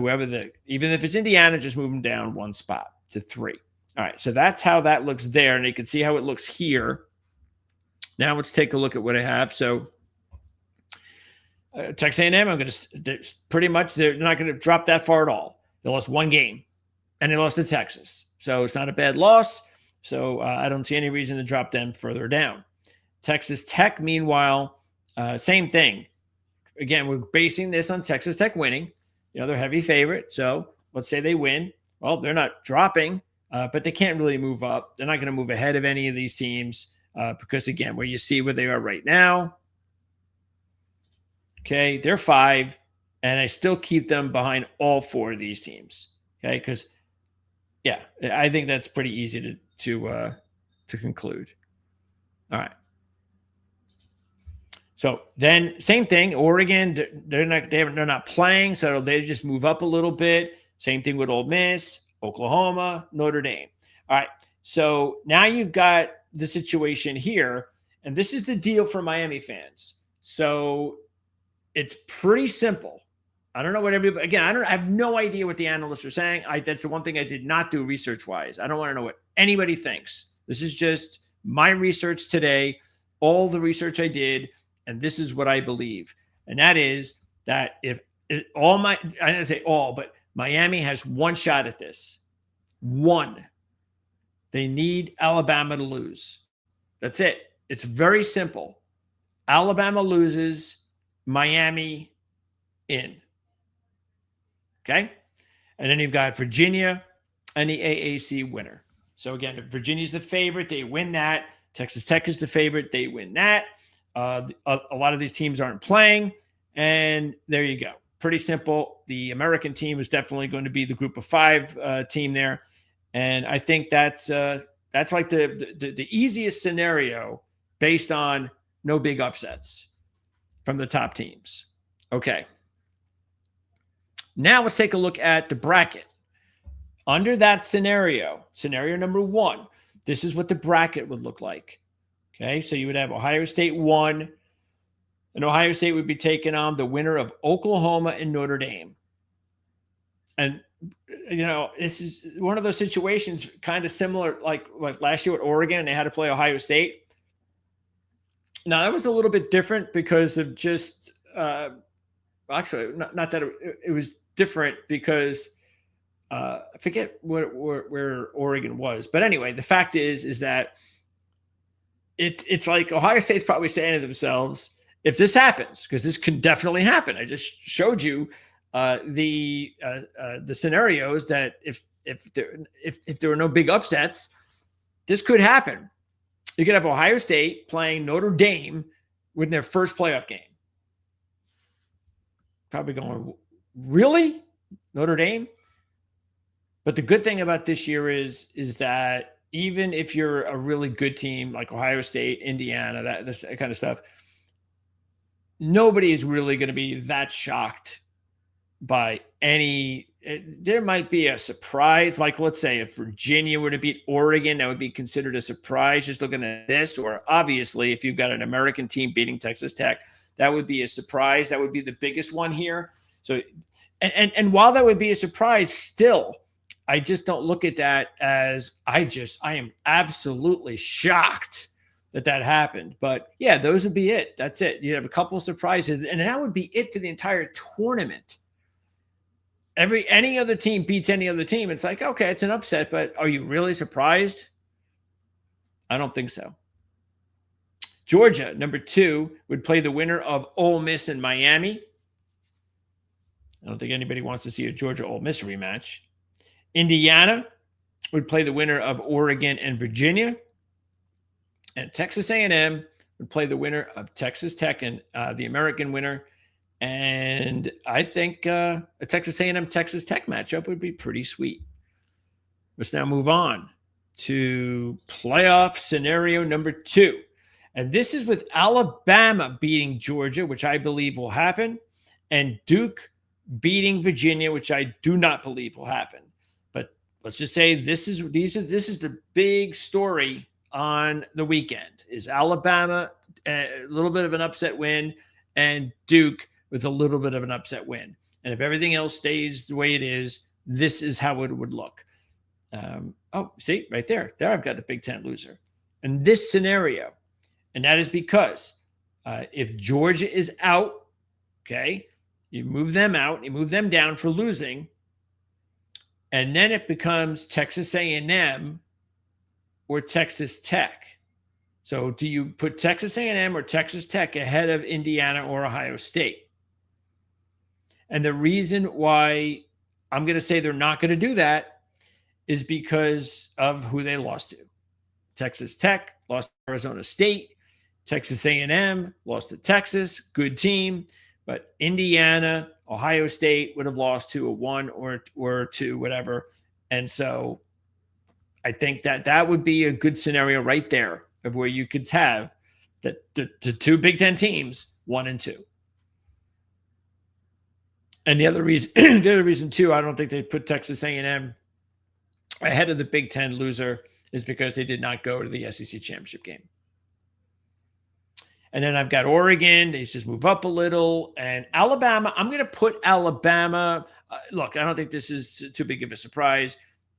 Speaker 1: even if it's Indiana, just move them down 1 spot to 3. All right, so that's how that looks there. And you can see how it looks here. Now let's take a look at what I have. So Texas A&M, pretty much they're not going to drop that far at all. They lost one game, and they lost to Texas, so it's not a bad loss. So I don't see any reason to drop them further down. Texas Tech, meanwhile, same thing. Again, we're basing this on Texas Tech winning. They're heavy favorite, so let's say they win. Well, they're not dropping, but they can't really move up. They're not going to move ahead of any of these teams because, again, where you see where they are right now, okay, they're 5, and I still keep them behind all 4 of these teams, okay, because, yeah, I think that's pretty easy to conclude. All right. So then, same thing. Oregon, they're not playing, so they just move up a little bit. Same thing with Ole Miss, Oklahoma, Notre Dame. All right. So now you've got the situation here, and this is the deal for Miami fans. So it's pretty simple. I don't know what everybody. Again, I have no idea what the analysts are saying. That's the one thing I did not do research-wise. I don't want to know what anybody thinks. This is just my research today. All the research I did. And this is what I believe. And that is that I didn't say all, but Miami has one shot at this. One. They need Alabama to lose. That's it. It's very simple. Alabama loses, Miami in. Okay? And then you've got Virginia and the AAC winner. So again, if Virginia's the favorite, they win that. Texas Tech is the favorite, they win that. A lot of these teams aren't playing, and there you go. Pretty simple. The American team is definitely going to be the group of 5 team there, and I think that's like the easiest scenario based on no big upsets from the top teams. Okay. Now let's take a look at the bracket. Under that scenario number 1, this is what the bracket would look like. Okay, so you would have Ohio State 1, and Ohio State would be taking on the winner of Oklahoma and Notre Dame. And, this is one of those situations kind of similar like last year with Oregon, and they had to play Ohio State. Now, that was a little bit different because of just actually, not that it was different because I forget where Oregon was. But anyway, the fact is that it's like Ohio State's probably saying to themselves, if this happens, because this could definitely happen. I just showed you the scenarios that if there were no big upsets, this could happen. You could have Ohio State playing Notre Dame with their first playoff game. Probably going, really? Notre Dame? But the good thing about this year is that even if you're a really good team like Ohio State, Indiana, that kind of stuff, nobody is really going to be that shocked by any. There might be a surprise, like let's say if Virginia were to beat Oregon, that would be considered a surprise just looking at this. Or obviously, if you've got an American team beating Texas Tech, that would be a surprise. That would be the biggest one here. So, and while that would be a surprise, still, I just don't look at that as I am absolutely shocked that happened. But yeah, those would be it. That's it. You have a couple of surprises, and that would be it for the entire tournament. Any other team beats any other team. It's like, okay, it's an upset, but are you really surprised? I don't think so. Georgia, number 2, would play the winner of Ole Miss and Miami. I don't think anybody wants to see a Georgia-Ole Miss rematch. Indiana would play the winner of Oregon and Virginia. And Texas A&M would play the winner of Texas Tech and the American winner. And I think a Texas A&M Texas Tech matchup would be pretty sweet. Let's now move on to playoff scenario number 2. And this is with Alabama beating Georgia, which I believe will happen, and Duke beating Virginia, which I do not believe will happen. But let's just say this is the big story on the weekend is Alabama, a little bit of an upset win, and Duke with a little bit of an upset win. And if everything else stays the way it is, this is how it would look. See, right there. There I've got a Big Ten loser. In this scenario, and that is because if Georgia is out, Okay. You move them out, you move them down for losing. And then it becomes Texas A&M or Texas Tech. So do you put Texas A&M or Texas Tech ahead of Indiana or Ohio State? And the reason why I'm going to say they're not going to do that is because of who they lost to. Texas Tech lost to Arizona State. Texas A&M lost to Texas, good team. But Indiana, Ohio State would have lost to a 1 or 2, whatever. And so I think that would be a good scenario right there of where you could have the 2 Big Ten teams, 1 and 2. And the other reason too, I don't think they put Texas A&M ahead of the Big Ten loser is because they did not go to the SEC championship game. And then I've got Oregon. They just move up a little. And Alabama, I'm going to put Alabama. Look, I don't think this is too big of a surprise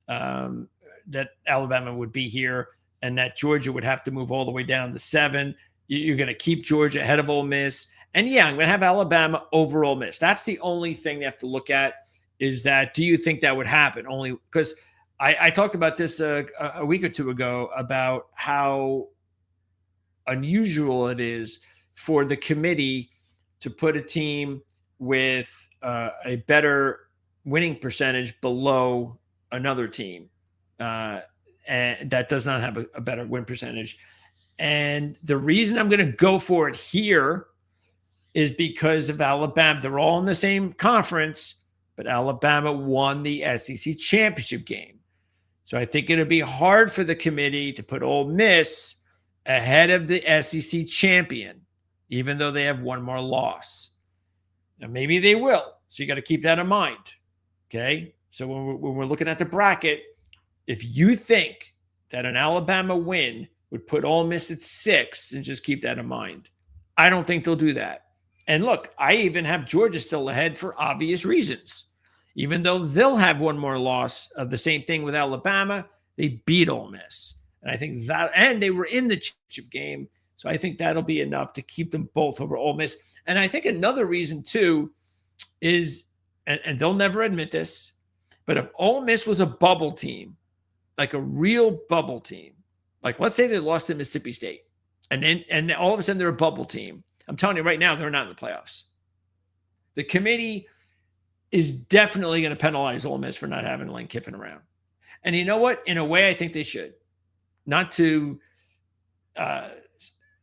Speaker 1: that Alabama would be here and that Georgia would have to move all the way down to 7. You're going to keep Georgia ahead of Ole Miss. And yeah, I'm going to have Alabama over Ole Miss. That's the only thing they have to look at is that, do you think that would happen? Only because I talked about this a week or two ago about how unusual it is for the committee to put a team with a better winning percentage below another team and that does not have a better win percentage. And the reason I'm going to go for it here is because of Alabama. They're all in the same conference, but Alabama won the SEC championship game. So I think it'll be hard for the committee to put Ole Miss ahead of the SEC champion, even though they have one more loss. Now, maybe they will. So you got to keep that in mind. Okay. So when we're looking at the bracket, if you think that an Alabama win would put Ole Miss at 6, and just keep that in mind, I don't think they'll do that. And look, I even have Georgia still ahead for obvious reasons. Even though they'll have one more loss of the same thing with Alabama, they beat Ole Miss. And I think that, and they were in the championship game. So I think that'll be enough to keep them both over Ole Miss. And I think another reason too is, and they'll never admit this, but if Ole Miss was a bubble team, like a real bubble team, like let's say they lost to Mississippi State, and all of a sudden they're a bubble team. I'm telling you right now, they're not in the playoffs. The committee is definitely going to penalize Ole Miss for not having Lane Kiffin around. And you know what? In a way, I think they should. Not to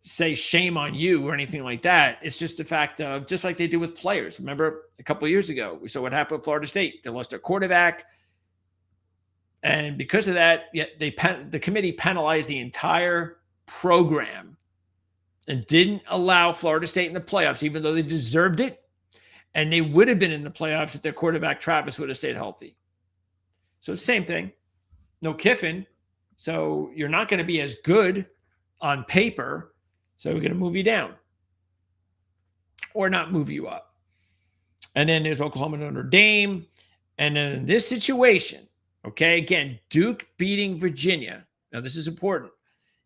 Speaker 1: say shame on you or anything like that. It's just the fact of, just like they do with players. Remember a couple of years ago, we saw what happened with Florida State. They lost their quarterback. And because of that, the committee penalized the entire program and didn't allow Florida State in the playoffs, even though they deserved it. And they would have been in the playoffs if their quarterback, Travis, would have stayed healthy. So same thing. No Kiffin. So you're not going to be as good on paper. So we're going to move you down. Or not move you up. And then there's Oklahoma and Notre Dame. And then in this situation, okay, again, Duke beating Virginia. Now, this is important.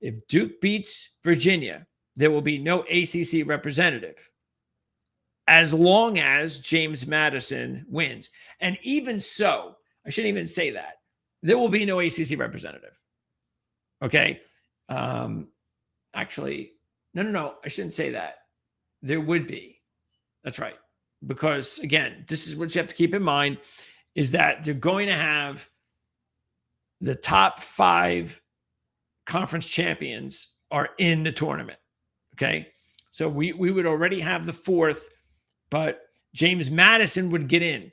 Speaker 1: If Duke beats Virginia, there will be no ACC representative, as long as James Madison wins. And even so, I shouldn't even say that. There will be no ACC representative. Okay? Actually, no, I shouldn't say that. There would be. That's right. Because, again, this is what you have to keep in mind, is that they're going to have the top 5 conference champions are in the tournament. Okay? So we would already have the 4th, but James Madison would get in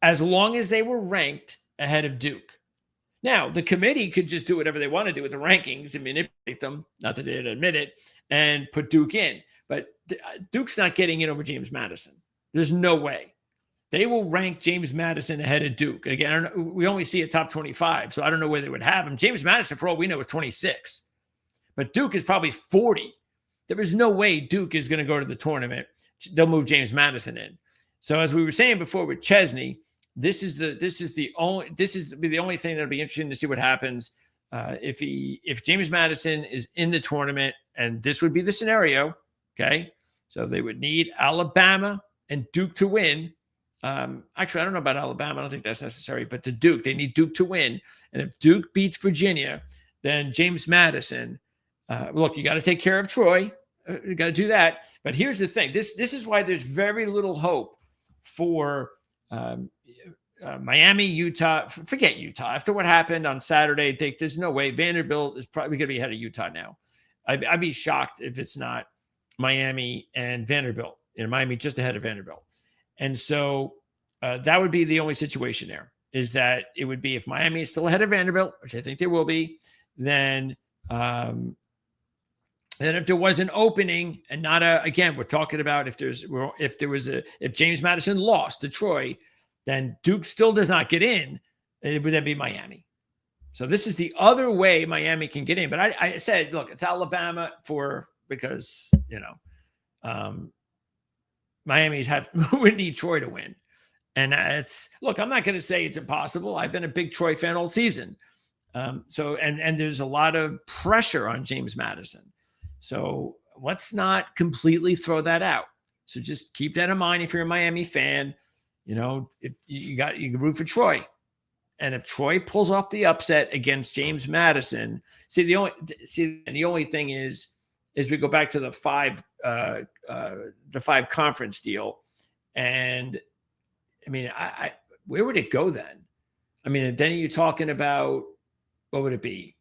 Speaker 1: as long as they were ranked ahead of Duke. Now, the committee could just do whatever they want to do with the rankings and manipulate them, not that they'd admit it, and put Duke in. But Duke's not getting in over James Madison. There's no way. They will rank James Madison ahead of Duke. Again, we only see a top 25, so I don't know where they would have him. James Madison, for all we know, is 26. But Duke is probably 40. There is no way Duke is going to go to the tournament. They'll move James Madison in. So as we were saying before with Chesney, this is the only thing that'll be interesting to see what happens if James Madison is in the tournament, and this would be the scenario. Okay, So they would need Alabama and Duke to win. Actually, I don't know about Alabama. I don't think that's necessary. But the Duke, they need Duke to win. And if Duke beats Virginia, then James Madison. Look, you got to take care of Troy. You got to do that. But here's the thing. This is why there's very little hope for Miami, Utah. Forget Utah. After what happened on Saturday, there's no way. Vanderbilt is probably going to be ahead of Utah now. I'd be shocked if it's not Miami and Vanderbilt. Miami just ahead of Vanderbilt. And so that would be the only situation there, is that it would be if Miami is still ahead of Vanderbilt, which I think they will be, then if there was an opening and not again, we're talking about if James Madison lost to Troy, then Duke still does not get in. It would then be Miami. So this is the other way Miami can get in. But I said, look, it's Alabama because Miami's would need Troy to win. And I'm not going to say it's impossible. I've been a big Troy fan all season. So there's a lot of pressure on James Madison. So let's not completely throw that out. So just keep that in mind if you're a Miami fan. If you can root for Troy. And if Troy pulls off the upset against James Madison, the only thing is we go back to the five conference deal. And I mean, where would it go then? I mean, then are you talking about, what would it be?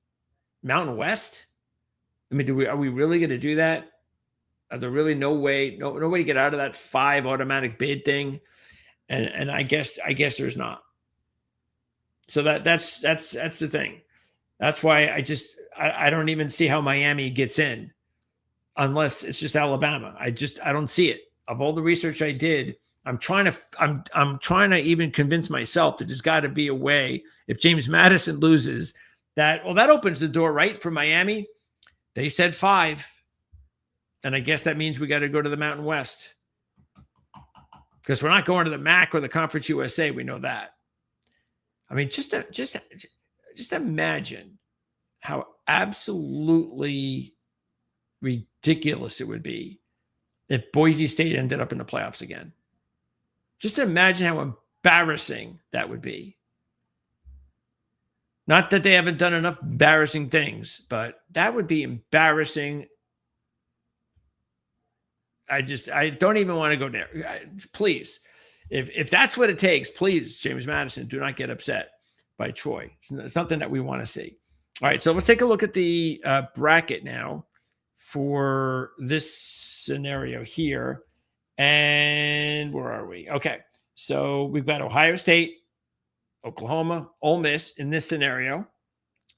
Speaker 1: Mountain West? I mean, are we really going to do that? Are there really no way to get out of that 5 automatic bid thing? And I guess there's not. So that's the thing. That's why I don't even see how Miami gets in unless it's just Alabama. I don't see it. Of all the research I did, I'm trying to even convince myself that there's got to be a way. If James Madison loses, that opens the door, right, for Miami. They said 5. And I guess that means we got to go to the Mountain West. Because we're not going to the MAC or the Conference USA. We know that. I mean, just imagine how absolutely ridiculous it would be if Boise State ended up in the playoffs again. Just imagine how embarrassing that would be. Not that they haven't done enough embarrassing things, but that would be embarrassing. I don't even want to go there. Please, if that's what it takes, please, James Madison, do not get upset by Troy. It's something that we want to see. All right, so let's take a look at the bracket now for this scenario here. And where are we? Okay, so we've got Ohio State, Oklahoma, Ole Miss in this scenario,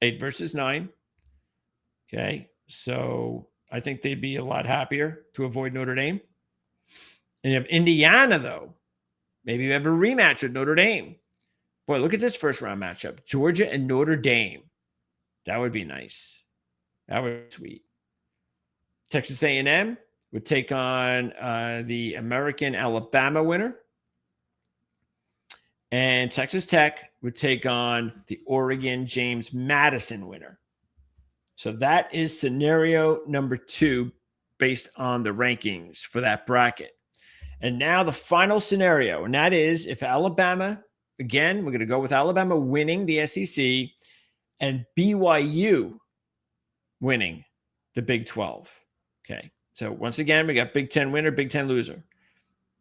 Speaker 1: 8 versus 9. Okay, so I think they'd be a lot happier to avoid Notre Dame. And you have Indiana, though. Maybe you have a rematch with Notre Dame. Boy, look at this first round matchup. Georgia and Notre Dame. That would be nice. That would be sweet. Texas A&M would take on the American Alabama winner. And Texas Tech would take on the Oregon James Madison winner. So that is scenario number 2 based on the rankings for that bracket. And now the final scenario, and that is if Alabama, again, we're going to go with Alabama winning the SEC and BYU winning the Big 12. Okay, so once again, we got Big 10 winner, Big 10 loser.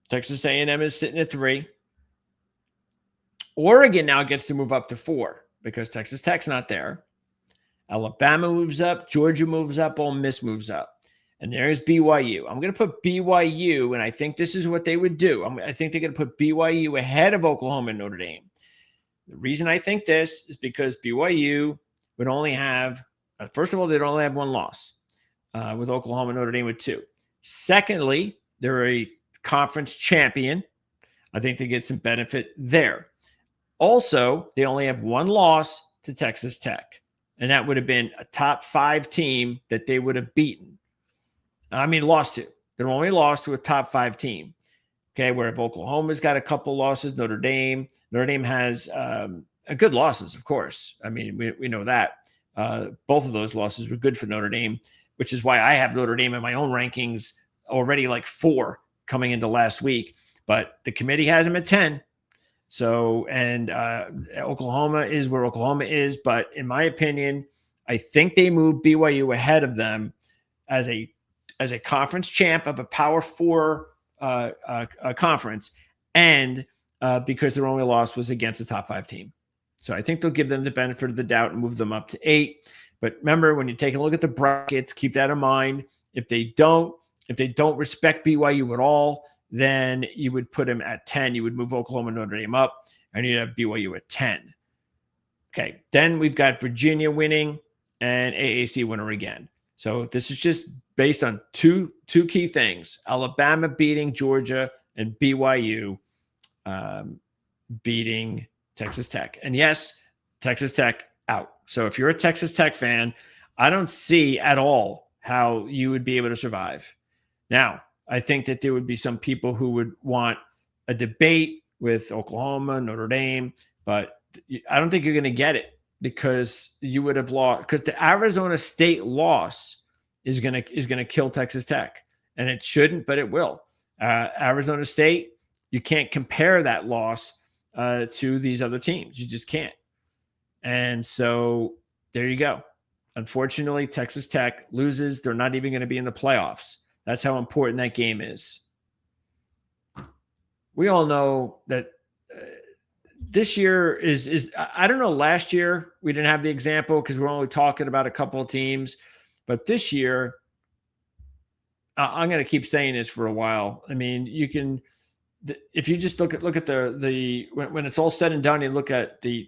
Speaker 1: Texas A&M is sitting at 3. Oregon now gets to move up to 4 because Texas Tech's not there. Alabama moves up, Georgia moves up, Ole Miss moves up. And there's BYU. I'm going to put BYU, and I think this is what they would do. I think they're going to put BYU ahead of Oklahoma and Notre Dame. The reason I think this is because BYU would only have, first of all, they'd only have 1 loss with Oklahoma and Notre Dame with 2. Secondly, they're a conference champion. I think they get some benefit there. Also, they only have 1 loss to Texas Tech. And that would have been a top 5 team that they would have beaten. Lost to. They're only lost to a top 5 team. Okay, where if Oklahoma's got a couple losses, Notre Dame has good losses, of course. I mean, we know that. Both of those losses were good for Notre Dame, which is why I have Notre Dame in my own rankings already like 4 coming into last week, but the committee has them at 10. So, and Oklahoma is where Oklahoma is. But in my opinion, I think they moved BYU ahead of them as a conference champ of a Power 4 conference, and because their only loss was against a top 5 team. So I think they'll give them the benefit of the doubt and move them up to 8. But remember, when you take a look at the brackets, keep that in mind. If they don't respect BYU at all, then you would put them at 10. You would move Oklahoma and Notre Dame up, and you'd have BYU at 10. Okay, then we've got Virginia winning and AAC winner again. So this is just based on two key things: Alabama beating Georgia and BYU beating Texas Tech. And yes, Texas Tech out. So if you're a Texas Tech fan, I don't see at all how you would be able to survive. Now, I think that there would be some people who would want a debate with Oklahoma, Notre Dame, but I don't think you're going to get it, because you would have lost. Because the Arizona State loss is going to kill Texas Tech, and it shouldn't, but it will. Arizona State, you can't compare that loss to these other teams. You just can't. And so there you go. Unfortunately, Texas Tech loses. They're not even going to be in the playoffs. That's how important that game is. We all know that this year is I don't know. Last year we didn't have the example because we're only talking about a couple of teams, but this year I'm going to keep saying this for a while. I mean, you can, if you just look at the when it's all said and done, you look at the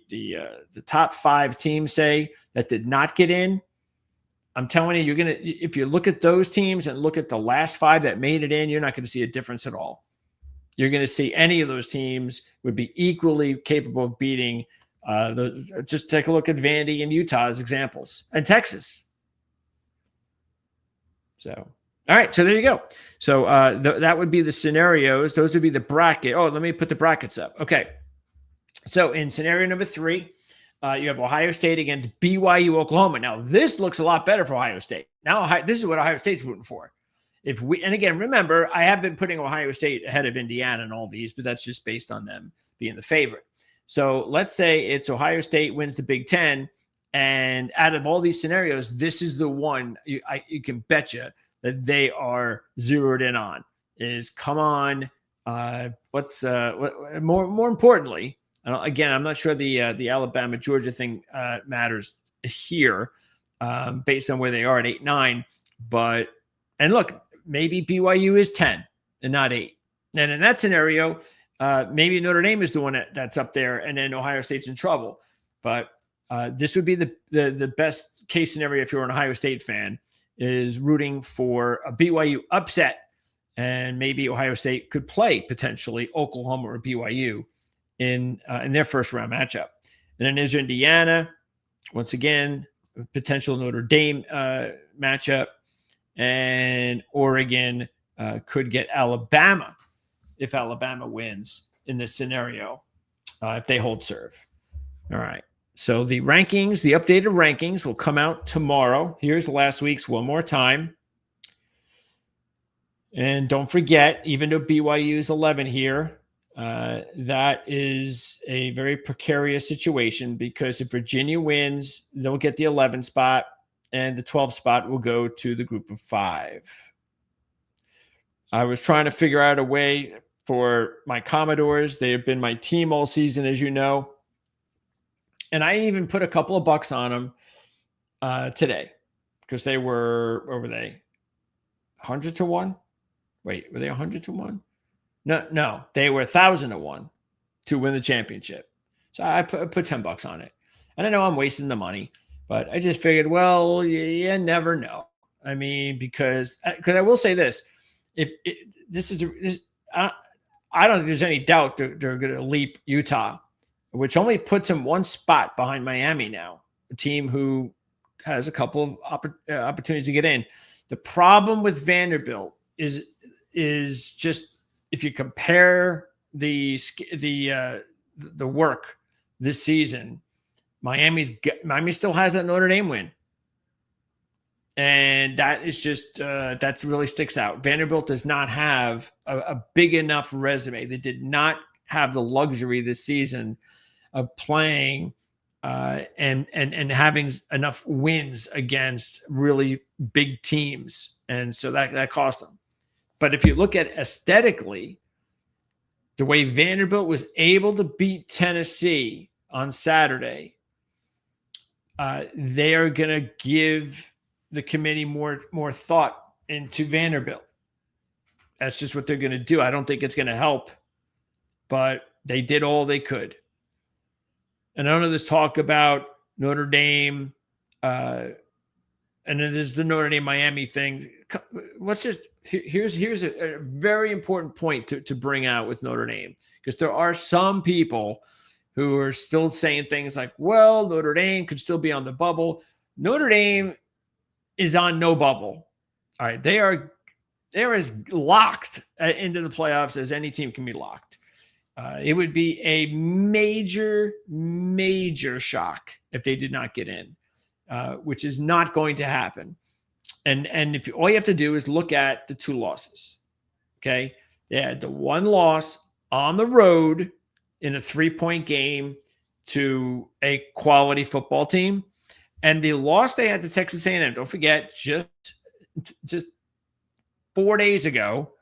Speaker 1: top 5 teams, say, that did not get in. I'm telling you, if you look at those teams and look at the last 5 that made it in, you're not going to see a difference at all. You're going to see any of those teams would be equally capable of beating. Just take a look at Vandy and Utah as examples, and Texas. So, all right. So there you go. So that would be the scenarios. Those would be the bracket. Oh, let me put the brackets up. Okay. So in scenario number 3, you have Ohio State against BYU Oklahoma. Now, this looks a lot better for Ohio State. Now, this is what Ohio State's rooting for. And again, remember, I have been putting Ohio State ahead of Indiana in all these, but that's just based on them being the favorite. So let's say it's Ohio State wins the Big Ten, and out of all these scenarios, this is the one you can betcha that they are zeroed in on. Is, come on, more importantly. Again, I'm not sure the Alabama Georgia thing matters here, based on where they are at 8-9. And look, maybe BYU is 10 and not 8. And in that scenario, maybe Notre Dame is the one that's up there, and then Ohio State's in trouble. But this would be the best case scenario if you're an Ohio State fan, is rooting for a BYU upset, and maybe Ohio State could play potentially Oklahoma or BYU in their first round matchup. And then there's Indiana, once again, potential Notre Dame matchup, and Oregon could get Alabama if Alabama wins in this scenario, if they hold serve. All right. So the rankings, the updated rankings, will come out tomorrow. Here's last week's one more time. And don't forget, even though BYU is 11 here, that is a very precarious situation, because if Virginia wins, they'll get the 11 spot, and the 12 spot will go to the group of 5. I was trying to figure out a way for my Commodores. They have been my team all season, as you know. And I even put a couple of bucks on them today, because they were, what were they? 100 to 1? Wait, were they 100 to 1? No, they were 1,000 to 1 to win the championship. So I put 10 bucks on it. And I know I'm wasting the money, but I just figured, well, you never know. I mean, because I will say this: I don't think there's any doubt they're going to leap Utah, which only puts them one spot behind Miami now, a team who has a couple of opportunities to get in. The problem with Vanderbilt is just, if you compare the work this season, Miami still has that Notre Dame win. And that is just, that really sticks out. Vanderbilt does not have a big enough resume. They did not have the luxury this season of playing and having enough wins against really big teams. And so that cost them. But if you look at aesthetically, the way Vanderbilt was able to beat Tennessee on Saturday, they are going to give the committee more thought into Vanderbilt. That's just what they're going to do. I don't think it's going to help, but they did all they could. And I know there's talk about Notre Dame, and then there's the Notre Dame Miami thing. Let's just here's a very important point to bring out with Notre Dame, because there are some people who are still saying things like, well, Notre Dame could still be on the bubble. Notre Dame is on no bubble. All right, they're as locked into the playoffs as any team can be locked. It would be a major, major shock if they did not get in, which is not going to happen. And if all you have to do is look at the two losses, okay? They had the one loss on the road in a 3-point game to a quality football team, and the loss they had to Texas A&M. Don't forget, just 4 days ago,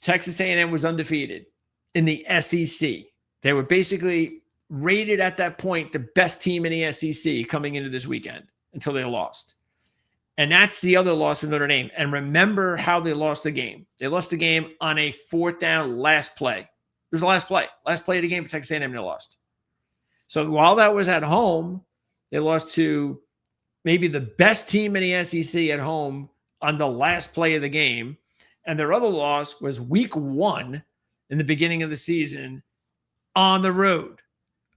Speaker 1: Texas A&M was undefeated in the SEC. They were basically rated at that point the best team in the SEC coming into this weekend until they lost. And that's the other loss for Notre Dame. And remember how they lost the game. They lost the game on a 4th down last play. It was the last play of the game for Texas A&M. They lost. So while that was at home, they lost to maybe the best team in the SEC at home on the last play of the game. And their other loss was week 1 in the beginning of the season on the road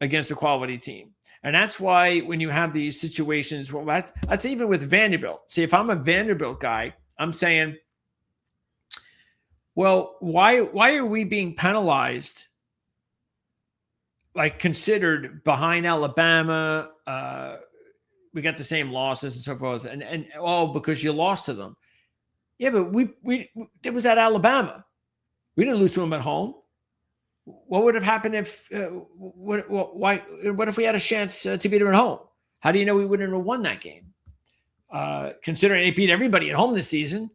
Speaker 1: against a quality team. And that's why when you have these situations, well, that's even with Vanderbilt. See, if I'm a Vanderbilt guy, I'm saying, well, why are we being penalized, like considered behind Alabama? We got the same losses and so forth, and because you lost to them. Yeah, but we it was at Alabama. We didn't lose to them at home. What would have happened if what if we had a chance to beat them at home? How do you know we wouldn't have won that game? Considering they beat everybody at home this season,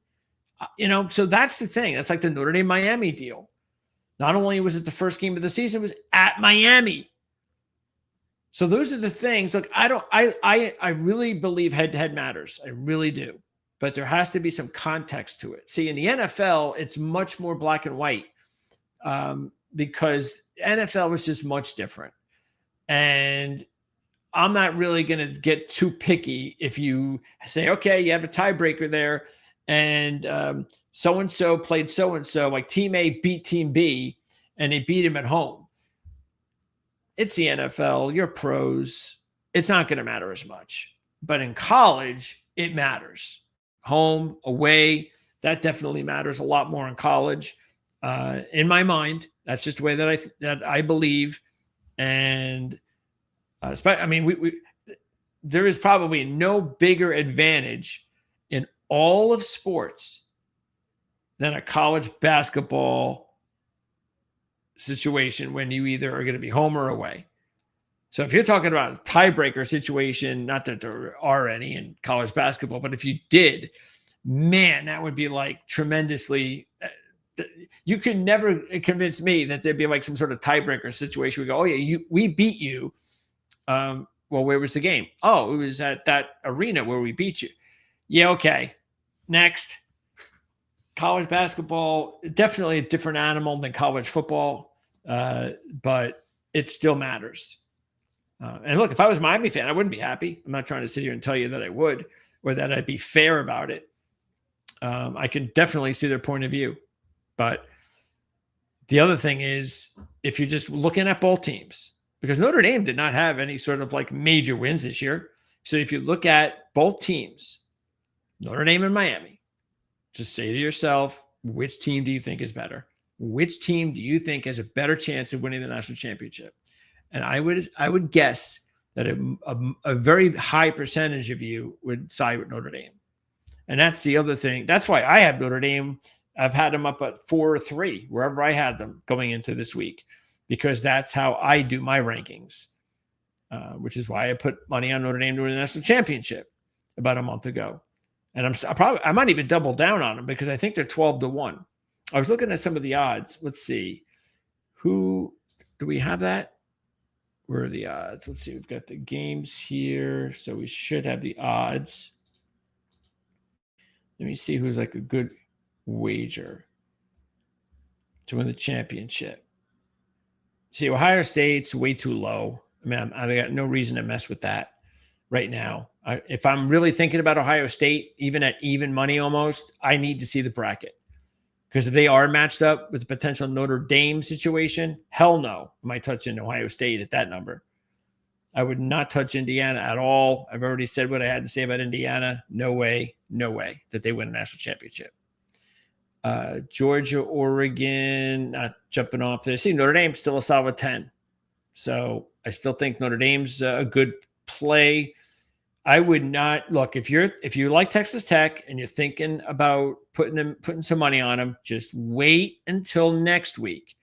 Speaker 1: so that's the thing. That's like the Notre Dame Miami deal. Not only was it the first game of the season, it was at Miami. So those are the things. Look, I really believe head-to-head matters. I really do. But there has to be some context to it. See, in the NFL, it's much more black and white. Because NFL was just much different. And I'm not really going to get too picky if you say, okay, you have a tiebreaker there, and so-and-so played so-and-so, like Team A beat Team B, and they beat him at home. It's the NFL. You're pros. It's not going to matter as much. But in college, it matters. Home, away, that definitely matters a lot more in college. In my mind, that's just the way that I believe, and there is probably no bigger advantage in all of sports than a college basketball situation when you either are going to be home or away. So if you're talking about a tiebreaker situation, not that there are any in college basketball, but if you did, man, that would be like tremendously. You can never convince me that there'd be like some sort of tiebreaker situation. We go, oh yeah, we beat you. Well, where was the game? Oh, it was at that arena where we beat you. Yeah, okay. Next. College basketball, definitely a different animal than college football, but it still matters. And look, if I was a Miami fan, I wouldn't be happy. I'm not trying to sit here and tell you that I would, or that I'd be fair about it. I can definitely see their point of view. But the other thing is, if you're just looking at both teams, because Notre Dame did not have any sort of like major wins this year. So if you look at both teams, Notre Dame and Miami, just say to yourself, which team do you think is better? Which team do you think has a better chance of winning the national championship? And I would guess that a very high percentage of you would side with Notre Dame. And that's the other thing. That's why I have Notre Dame. I've had them up at 4 or 3, wherever I had them going into this week, because that's how I do my rankings, which is why I put money on Notre Dame to win the national championship about a month ago. And I might even double down on them because I think they're 12-1. I was looking at some of the odds. Let's see. Who do we have that? Where are the odds? Let's see. We've got the games here. So we should have the odds. Let me see who's like a good wager to win the championship. See, Ohio State's way too low. I mean, I got no reason to mess with that right now. If I'm really thinking about Ohio State, even at even money almost, I need to see the bracket. Because if they are matched up with the potential Notre Dame situation, hell no, am I touching Ohio State at that number. I would not touch Indiana at all. I've already said what I had to say about Indiana. No way that they win a national championship. Georgia, Oregon, not jumping off there. See, Notre Dame's still a solid 10. So I still think Notre Dame's a good play. I would not look if you like Texas Tech and you're thinking about putting some money on them, just wait until next week.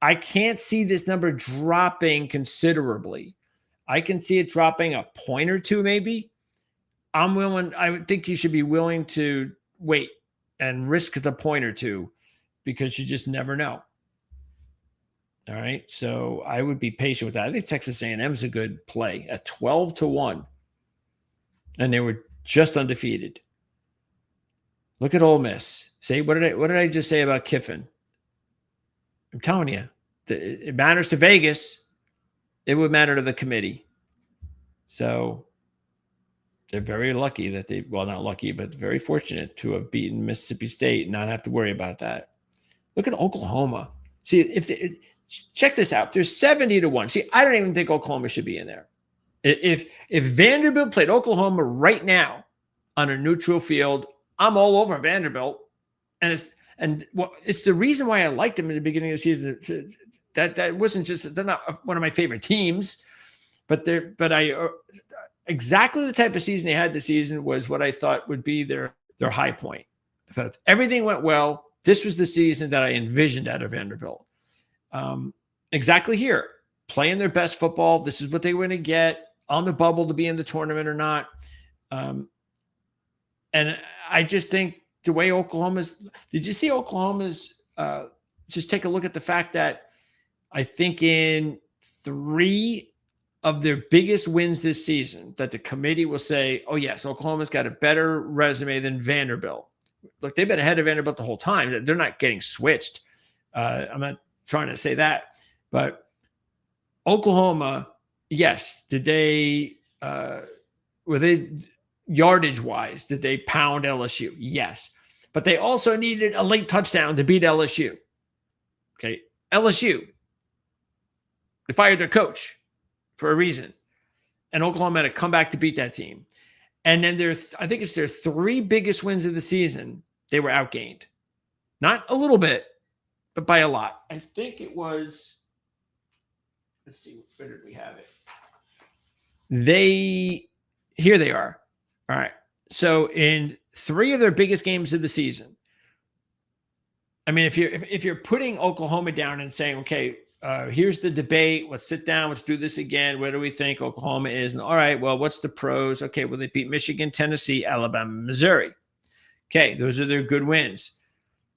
Speaker 1: I can't see this number dropping considerably. I can see it dropping a point or two, maybe. I would think you should be willing to wait and risk the point or two because you just never know. All right. So I would be patient with that. I think Texas A&M is a good play at 12-1. And they were just undefeated. Look at Ole Miss. Say, what did I just say about Kiffin? I'm telling you, it matters to Vegas. It would matter to the committee. So they're very lucky that not lucky, but very fortunate to have beaten Mississippi State and not have to worry about that. Look at Oklahoma. See, check this out. There's 70-1. See, I don't even think Oklahoma should be in there. If Vanderbilt played Oklahoma right now on a neutral field, I'm all over Vanderbilt. And it's the reason why I liked them in the beginning of the season. That wasn't just, they're not one of my favorite teams, but exactly the type of season they had this season was what I thought would be their high point. I thought if everything went well, this was the season that I envisioned out of Vanderbilt. Exactly here, playing their best football. This is what they were going to get on the bubble to be in the tournament or not. And I just think the way did you see Oklahoma's, just take a look at the fact that I think in 3 of their biggest wins this season that the committee will say, oh yes, Oklahoma's got a better resume than Vanderbilt. Look, they've been ahead of Vanderbilt the whole time. They're not getting switched. I'm not trying to say that, but Oklahoma, yes. Did they, were they yardage wise, did they pound LSU? Yes. But they also needed a late touchdown to beat LSU. Okay. LSU, they fired their coach for a reason. And Oklahoma had to come back to beat that team. And then I think it's their 3 biggest wins of the season, they were outgained. Not a little bit, but by a lot. I think it was, let's see, where did we have it? Here they are. All right. So in 3 of their biggest games of the season, I mean, if you're putting Oklahoma down and saying, okay, here's the debate. Let's sit down. Let's do this again. Where do we think Oklahoma is? And all right, well, what's the pros? Okay, well, they beat Michigan, Tennessee, Alabama, Missouri. Okay, those are their good wins.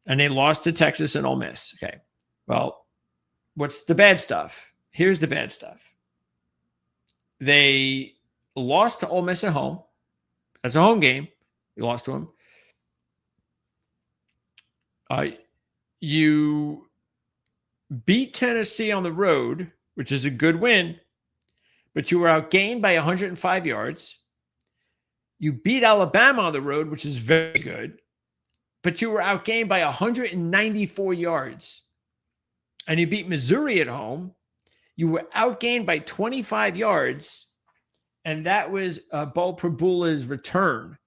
Speaker 1: And they lost to Texas and Ole Miss. Okay, well, what's the bad stuff? Here's the bad stuff. They lost to Ole Miss at home. That's a home game. You lost to them. You beat Tennessee on the road, which is a good win, but you were outgained by 105 yards. You beat Alabama on the road, which is very good, but you were outgained by 194 yards. And you beat Missouri at home. You were outgained by 25 yards, and that was Bo Prabula's return.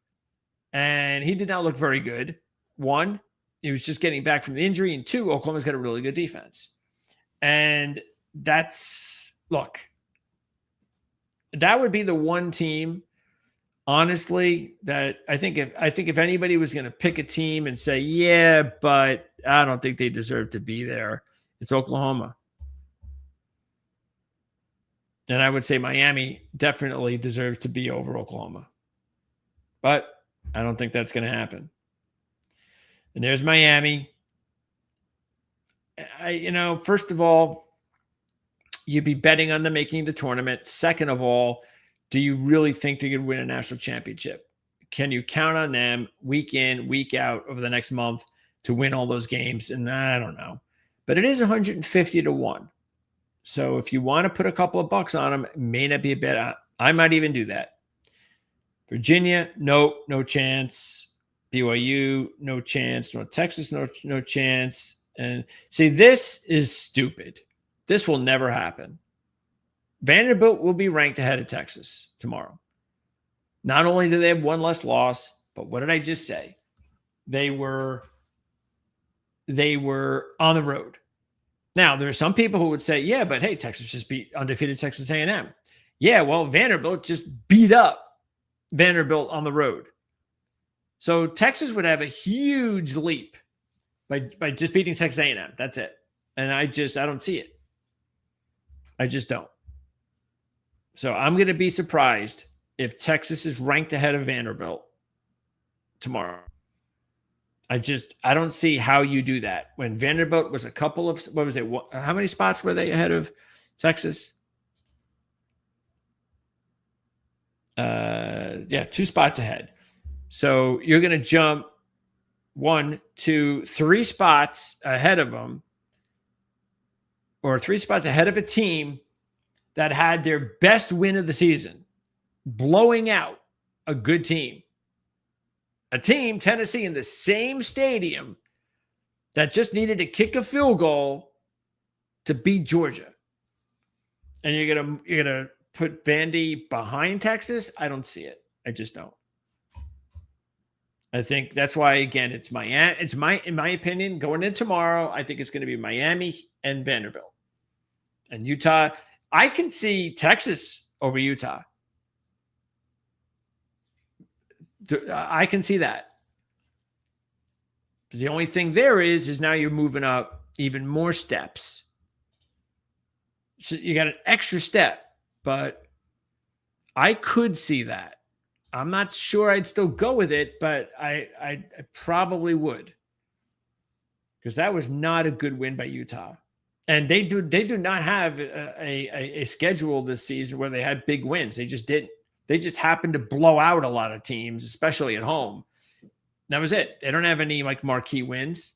Speaker 1: And he did not look very good. 1, he was just getting back from the injury, and 2, Oklahoma's got a really good defense. And that would be the one team honestly, that I think if anybody was going to pick a team and say, yeah, but I don't think they deserve to be there, it's Oklahoma. And I would say Miami definitely deserves to be over Oklahoma. But I don't think that's going to happen. And there's Miami. First of all, you'd be betting on them making the tournament. Second of all, do you really think they could win a national championship? Can you count on them week in, week out over the next month to win all those games? And I don't know. But it is 150 to 1. So if you want to put a couple of bucks on them, it may not be a bet. I might even do that. Virginia, no chance. BYU, no chance. North Texas, no chance. And see, this is stupid. This will never happen. Vanderbilt will be ranked ahead of Texas tomorrow. Not only do they have one less loss, but what did I just say? They were on the road. Now, there are some people who would say, yeah, but hey, Texas just beat undefeated Texas A&M. Yeah, well, Vanderbilt just beat up Vanderbilt on the road. So Texas would have a huge leap by just beating Texas A&M. That's it. And I don't see it. I just don't. So I'm going to be surprised if Texas is ranked ahead of Vanderbilt tomorrow. I don't see how you do that. When Vanderbilt was a couple of, how many spots were they ahead of Texas? 2 spots ahead. So you're going to jump 1, 2, 3 spots ahead of them, or 3 spots ahead of a team that had their best win of the season, blowing out a good team. A team, Tennessee, in the same stadium that just needed to kick a field goal to beat Georgia. And you're gonna put Vandy behind Texas? I don't see it. I just don't. I think that's why, again, it's Miami. In my opinion, going in tomorrow, I think it's going to be Miami and Vanderbilt. And Utah, I can see Texas over Utah. I can see that. The only thing there is now you're moving up even more steps. So you got an extra step, but I could see that. I'm not sure I'd still go with it, but I probably would, because that was not a good win by Utah. And they do not have a schedule this season where they had big wins. They just didn't. They just happened to blow out a lot of teams, especially at home. That was it. They don't have any like marquee wins.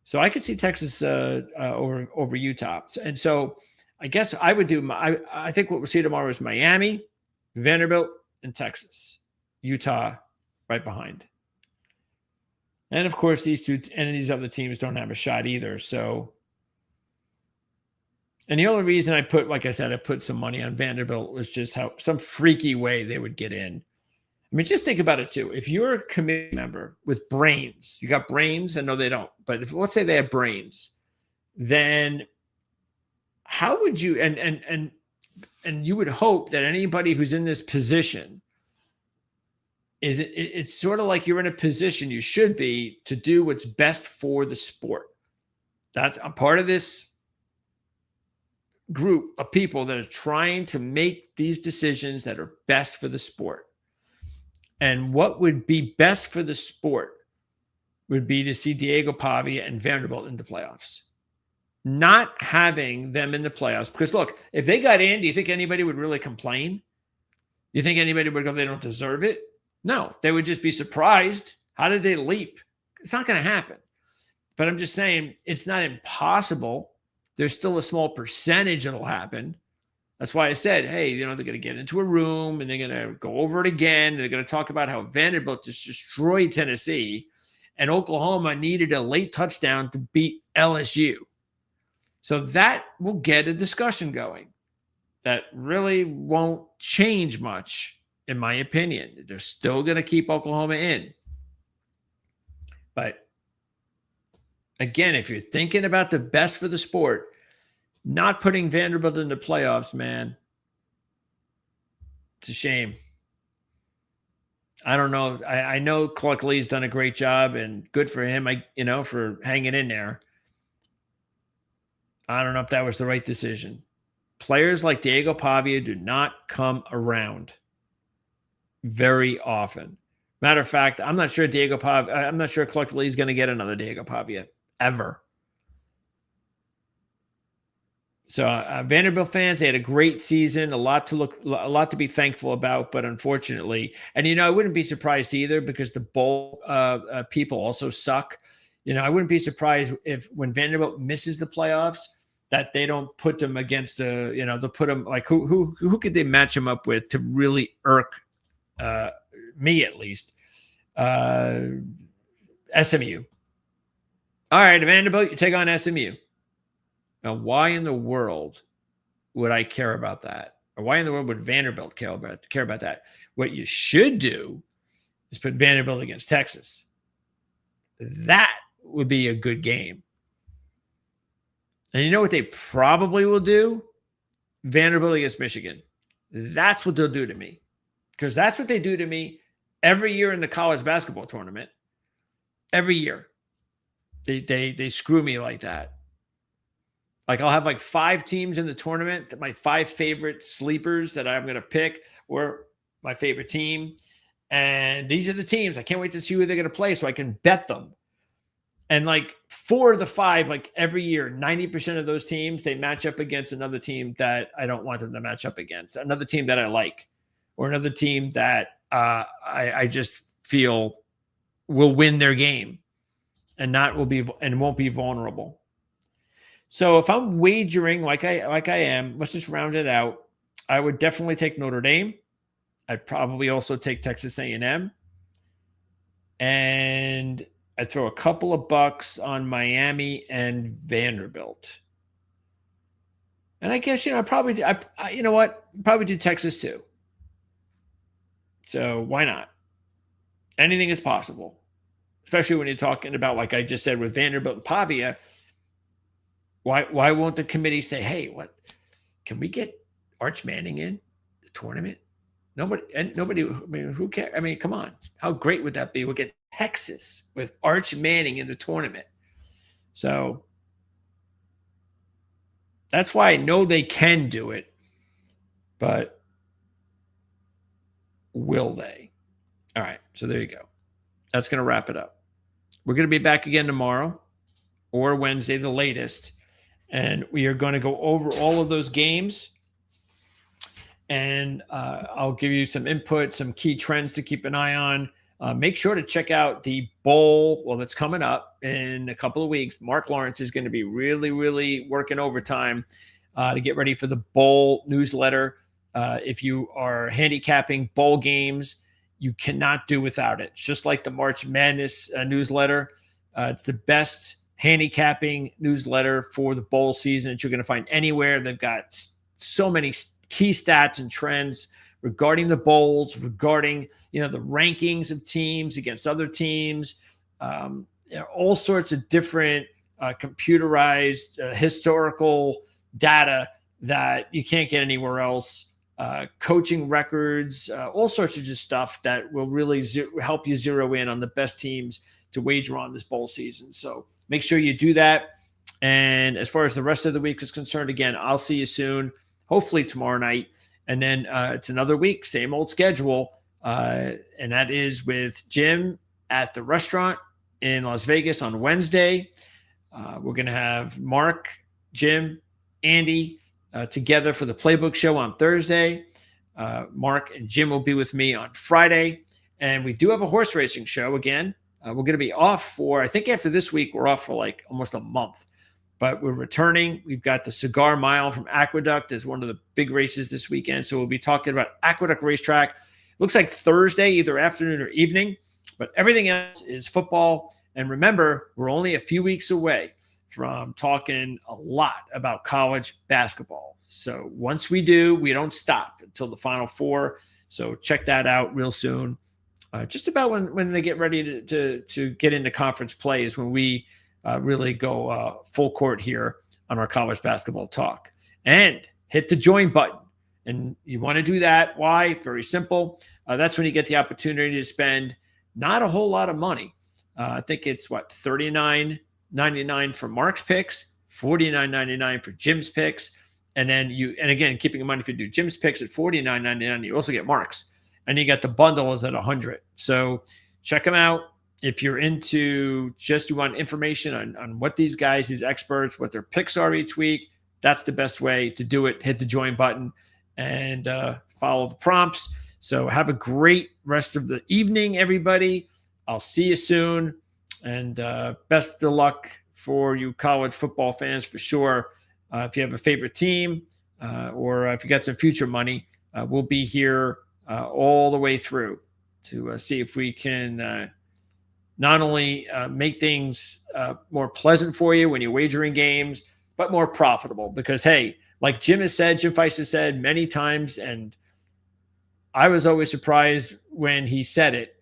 Speaker 1: So I could see Texas over Utah. And so I guess I would do I think what we'll see tomorrow is Miami, Vanderbilt, and Texas. Utah right behind. And of course, these other teams don't have a shot either. So, and the only reason I put some money on Vanderbilt was just how some freaky way they would get in. I mean, just think about it too. If you're a committee member with brains, you got brains, and no, they don't. But let's say they have brains, then how would you, and you would hope that anybody who's in this position it's sort of like you're in a position you should be to do what's best for the sport. That's a part of this group of people that are trying to make these decisions that are best for the sport. And what would be best for the sport would be to see Diego Pavia and Vanderbilt in the playoffs. Not having them in the playoffs. Because look, if they got in, do you think anybody would really complain? Do you think anybody would go, they don't deserve it? No, they would just be surprised. How did they leap? It's not going to happen. But I'm just saying, it's not impossible. There's still a small percentage that'll happen. That's why I said, hey, they're going to get into a room and they're going to go over it again. They're going to talk about how Vanderbilt just destroyed Tennessee and Oklahoma needed a late touchdown to beat LSU. So that will get a discussion going. That really won't change much, in my opinion. They're still going to keep Oklahoma in. But again, if you're thinking about the best for the sport, not putting Vanderbilt in the playoffs, man, it's a shame. I don't know. I know Clark Lee's done a great job and good for him, for hanging in there. I don't know if that was the right decision. Players like Diego Pavia do not come around very often. Matter of fact, I'm not sure Clark Lee's going to get another Diego Pavia ever. So Vanderbilt fans, they had a great season, a lot to be thankful about, but unfortunately, and I wouldn't be surprised either because the bowl people also suck. I wouldn't be surprised if when Vanderbilt misses the playoffs that they don't put them against they'll put them like who could they match them up with to really irk me at least. SMU. All right, Vanderbilt, you take on SMU. Now, why in the world would I care about that? Or why in the world would Vanderbilt care about that? What you should do is put Vanderbilt against Texas. That would be a good game. And you know what they probably will do? Vanderbilt against Michigan. That's what they'll do to me. Because that's what they do to me every year in the college basketball tournament. Every year. They screw me like that. Like I'll have like 5 teams in the tournament that my 5 favorite sleepers that I'm going to pick or my favorite team. And these are the teams. I can't wait to see who they're going to play so I can bet them. And like 4 of the 5, like every year, 90% of those teams, they match up against another team that I don't want them to match up against. Another team that I like or another team that I just feel will win their game and won't be vulnerable. So if I'm wagering like I am, let's just round it out. I would definitely take Notre Dame. I'd probably also take Texas A&M. And I'd throw a couple of bucks on Miami and Vanderbilt. And I guess, probably do Texas too. So why not? Anything is possible, especially when you're talking about, like I just said, with Vanderbilt and Pavia. Why won't the committee say, hey, what can we get Arch Manning in the tournament? Nobody, who cares? I mean, come on. How great would that be? We'll get Texas with Arch Manning in the tournament. So that's why I know they can do it. But will they? All right. So there you go. That's going to wrap it up. We're going to be back again tomorrow or Wednesday, the latest. And we are going to go over all of those games. And I'll give you some input, some key trends to keep an eye on. Make sure to check out the bowl. Well, that's coming up in a couple of weeks. Mark Lawrence is going to be really, really working overtime to get ready for the bowl newsletter. If you are handicapping bowl games, you cannot do without it. It's just like the March Madness newsletter. It's the best handicapping newsletter for the bowl season that you're going to find anywhere. They've got so many key stats and trends regarding the bowls, regarding the rankings of teams against other teams, all sorts of different computerized historical data that you can't get anywhere else. Coaching records, all sorts of just stuff that will really help you zero in on the best teams to wager on this bowl season. So make sure you do that. And as far as the rest of the week is concerned, again, I'll see you soon, hopefully tomorrow night. And then it's another week, same old schedule. And that is with Jim at the restaurant in Las Vegas on Wednesday. We're going to have Mark, Jim, Andy together for the Playbook Show on Thursday. Mark and Jim will be with me on Friday. And we do have a horse racing show again. We're going to be off I think after this week, we're off for like almost a month. But we're returning. We've got the Cigar Mile from Aqueduct as one of the big races this weekend. So we'll be talking about Aqueduct Racetrack. Looks like Thursday, either afternoon or evening. But everything else is football. And remember, we're only a few weeks away from talking a lot about college basketball. So once we do, we don't stop until the Final Four. So check that out real soon. Just about when they get ready to get into conference play is when we really go full court here on our college basketball talk. And hit the join button And you want to do that. Why? Very simple. That's when you get the opportunity to spend not a whole lot of money. I think it's what, $39.99 for Mark's picks, $49.99 for Jim's picks. And then and again, keeping in mind, if you do Jim's picks at $49.99, you also get Mark's. And you got the bundle is at $100. So check them out. If you're into you want information on what these guys, these experts, what their picks are each week, that's the best way to do it. Hit the join button and follow the prompts. So have a great rest of the evening, everybody. I'll see you soon. And best of luck for you college football fans for sure. If you have a favorite team or if you got some future money, we'll be here all the way through to see if we can not only make things more pleasant for you when you're wagering games, but more profitable. Because, hey, like Jim Feist has said many times, and I was always surprised when he said it,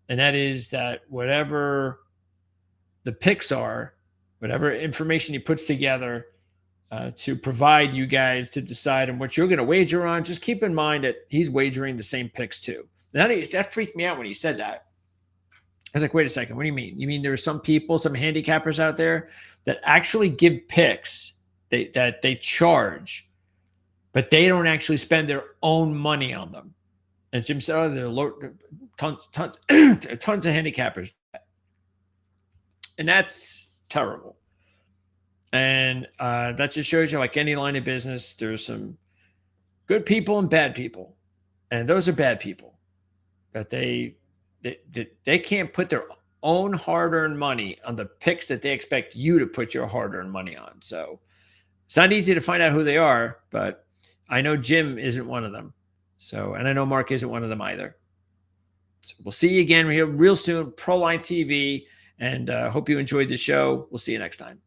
Speaker 1: and that is that whatever the picks are, whatever information he puts together to provide you guys to decide on what you're going to wager on, just keep in mind that he's wagering the same picks too. That freaked me out when he said that. I was like, wait a second, what do you mean? You mean there are some people, some handicappers out there that actually give picks that they charge, but they don't actually spend their own money on them? And Jim said, there are tons of handicappers. And that's terrible. And that just shows you, like any line of business, there's some good people and bad people. And those are bad people. That they can't put their own hard-earned money on the picks that they expect you to put your hard-earned money on. So it's not easy to find out who they are, but I know Jim isn't one of them. So, and I know Mark isn't one of them either. So we'll see you again here real soon, Proline TV, and hope you enjoyed the show. We'll see you next time.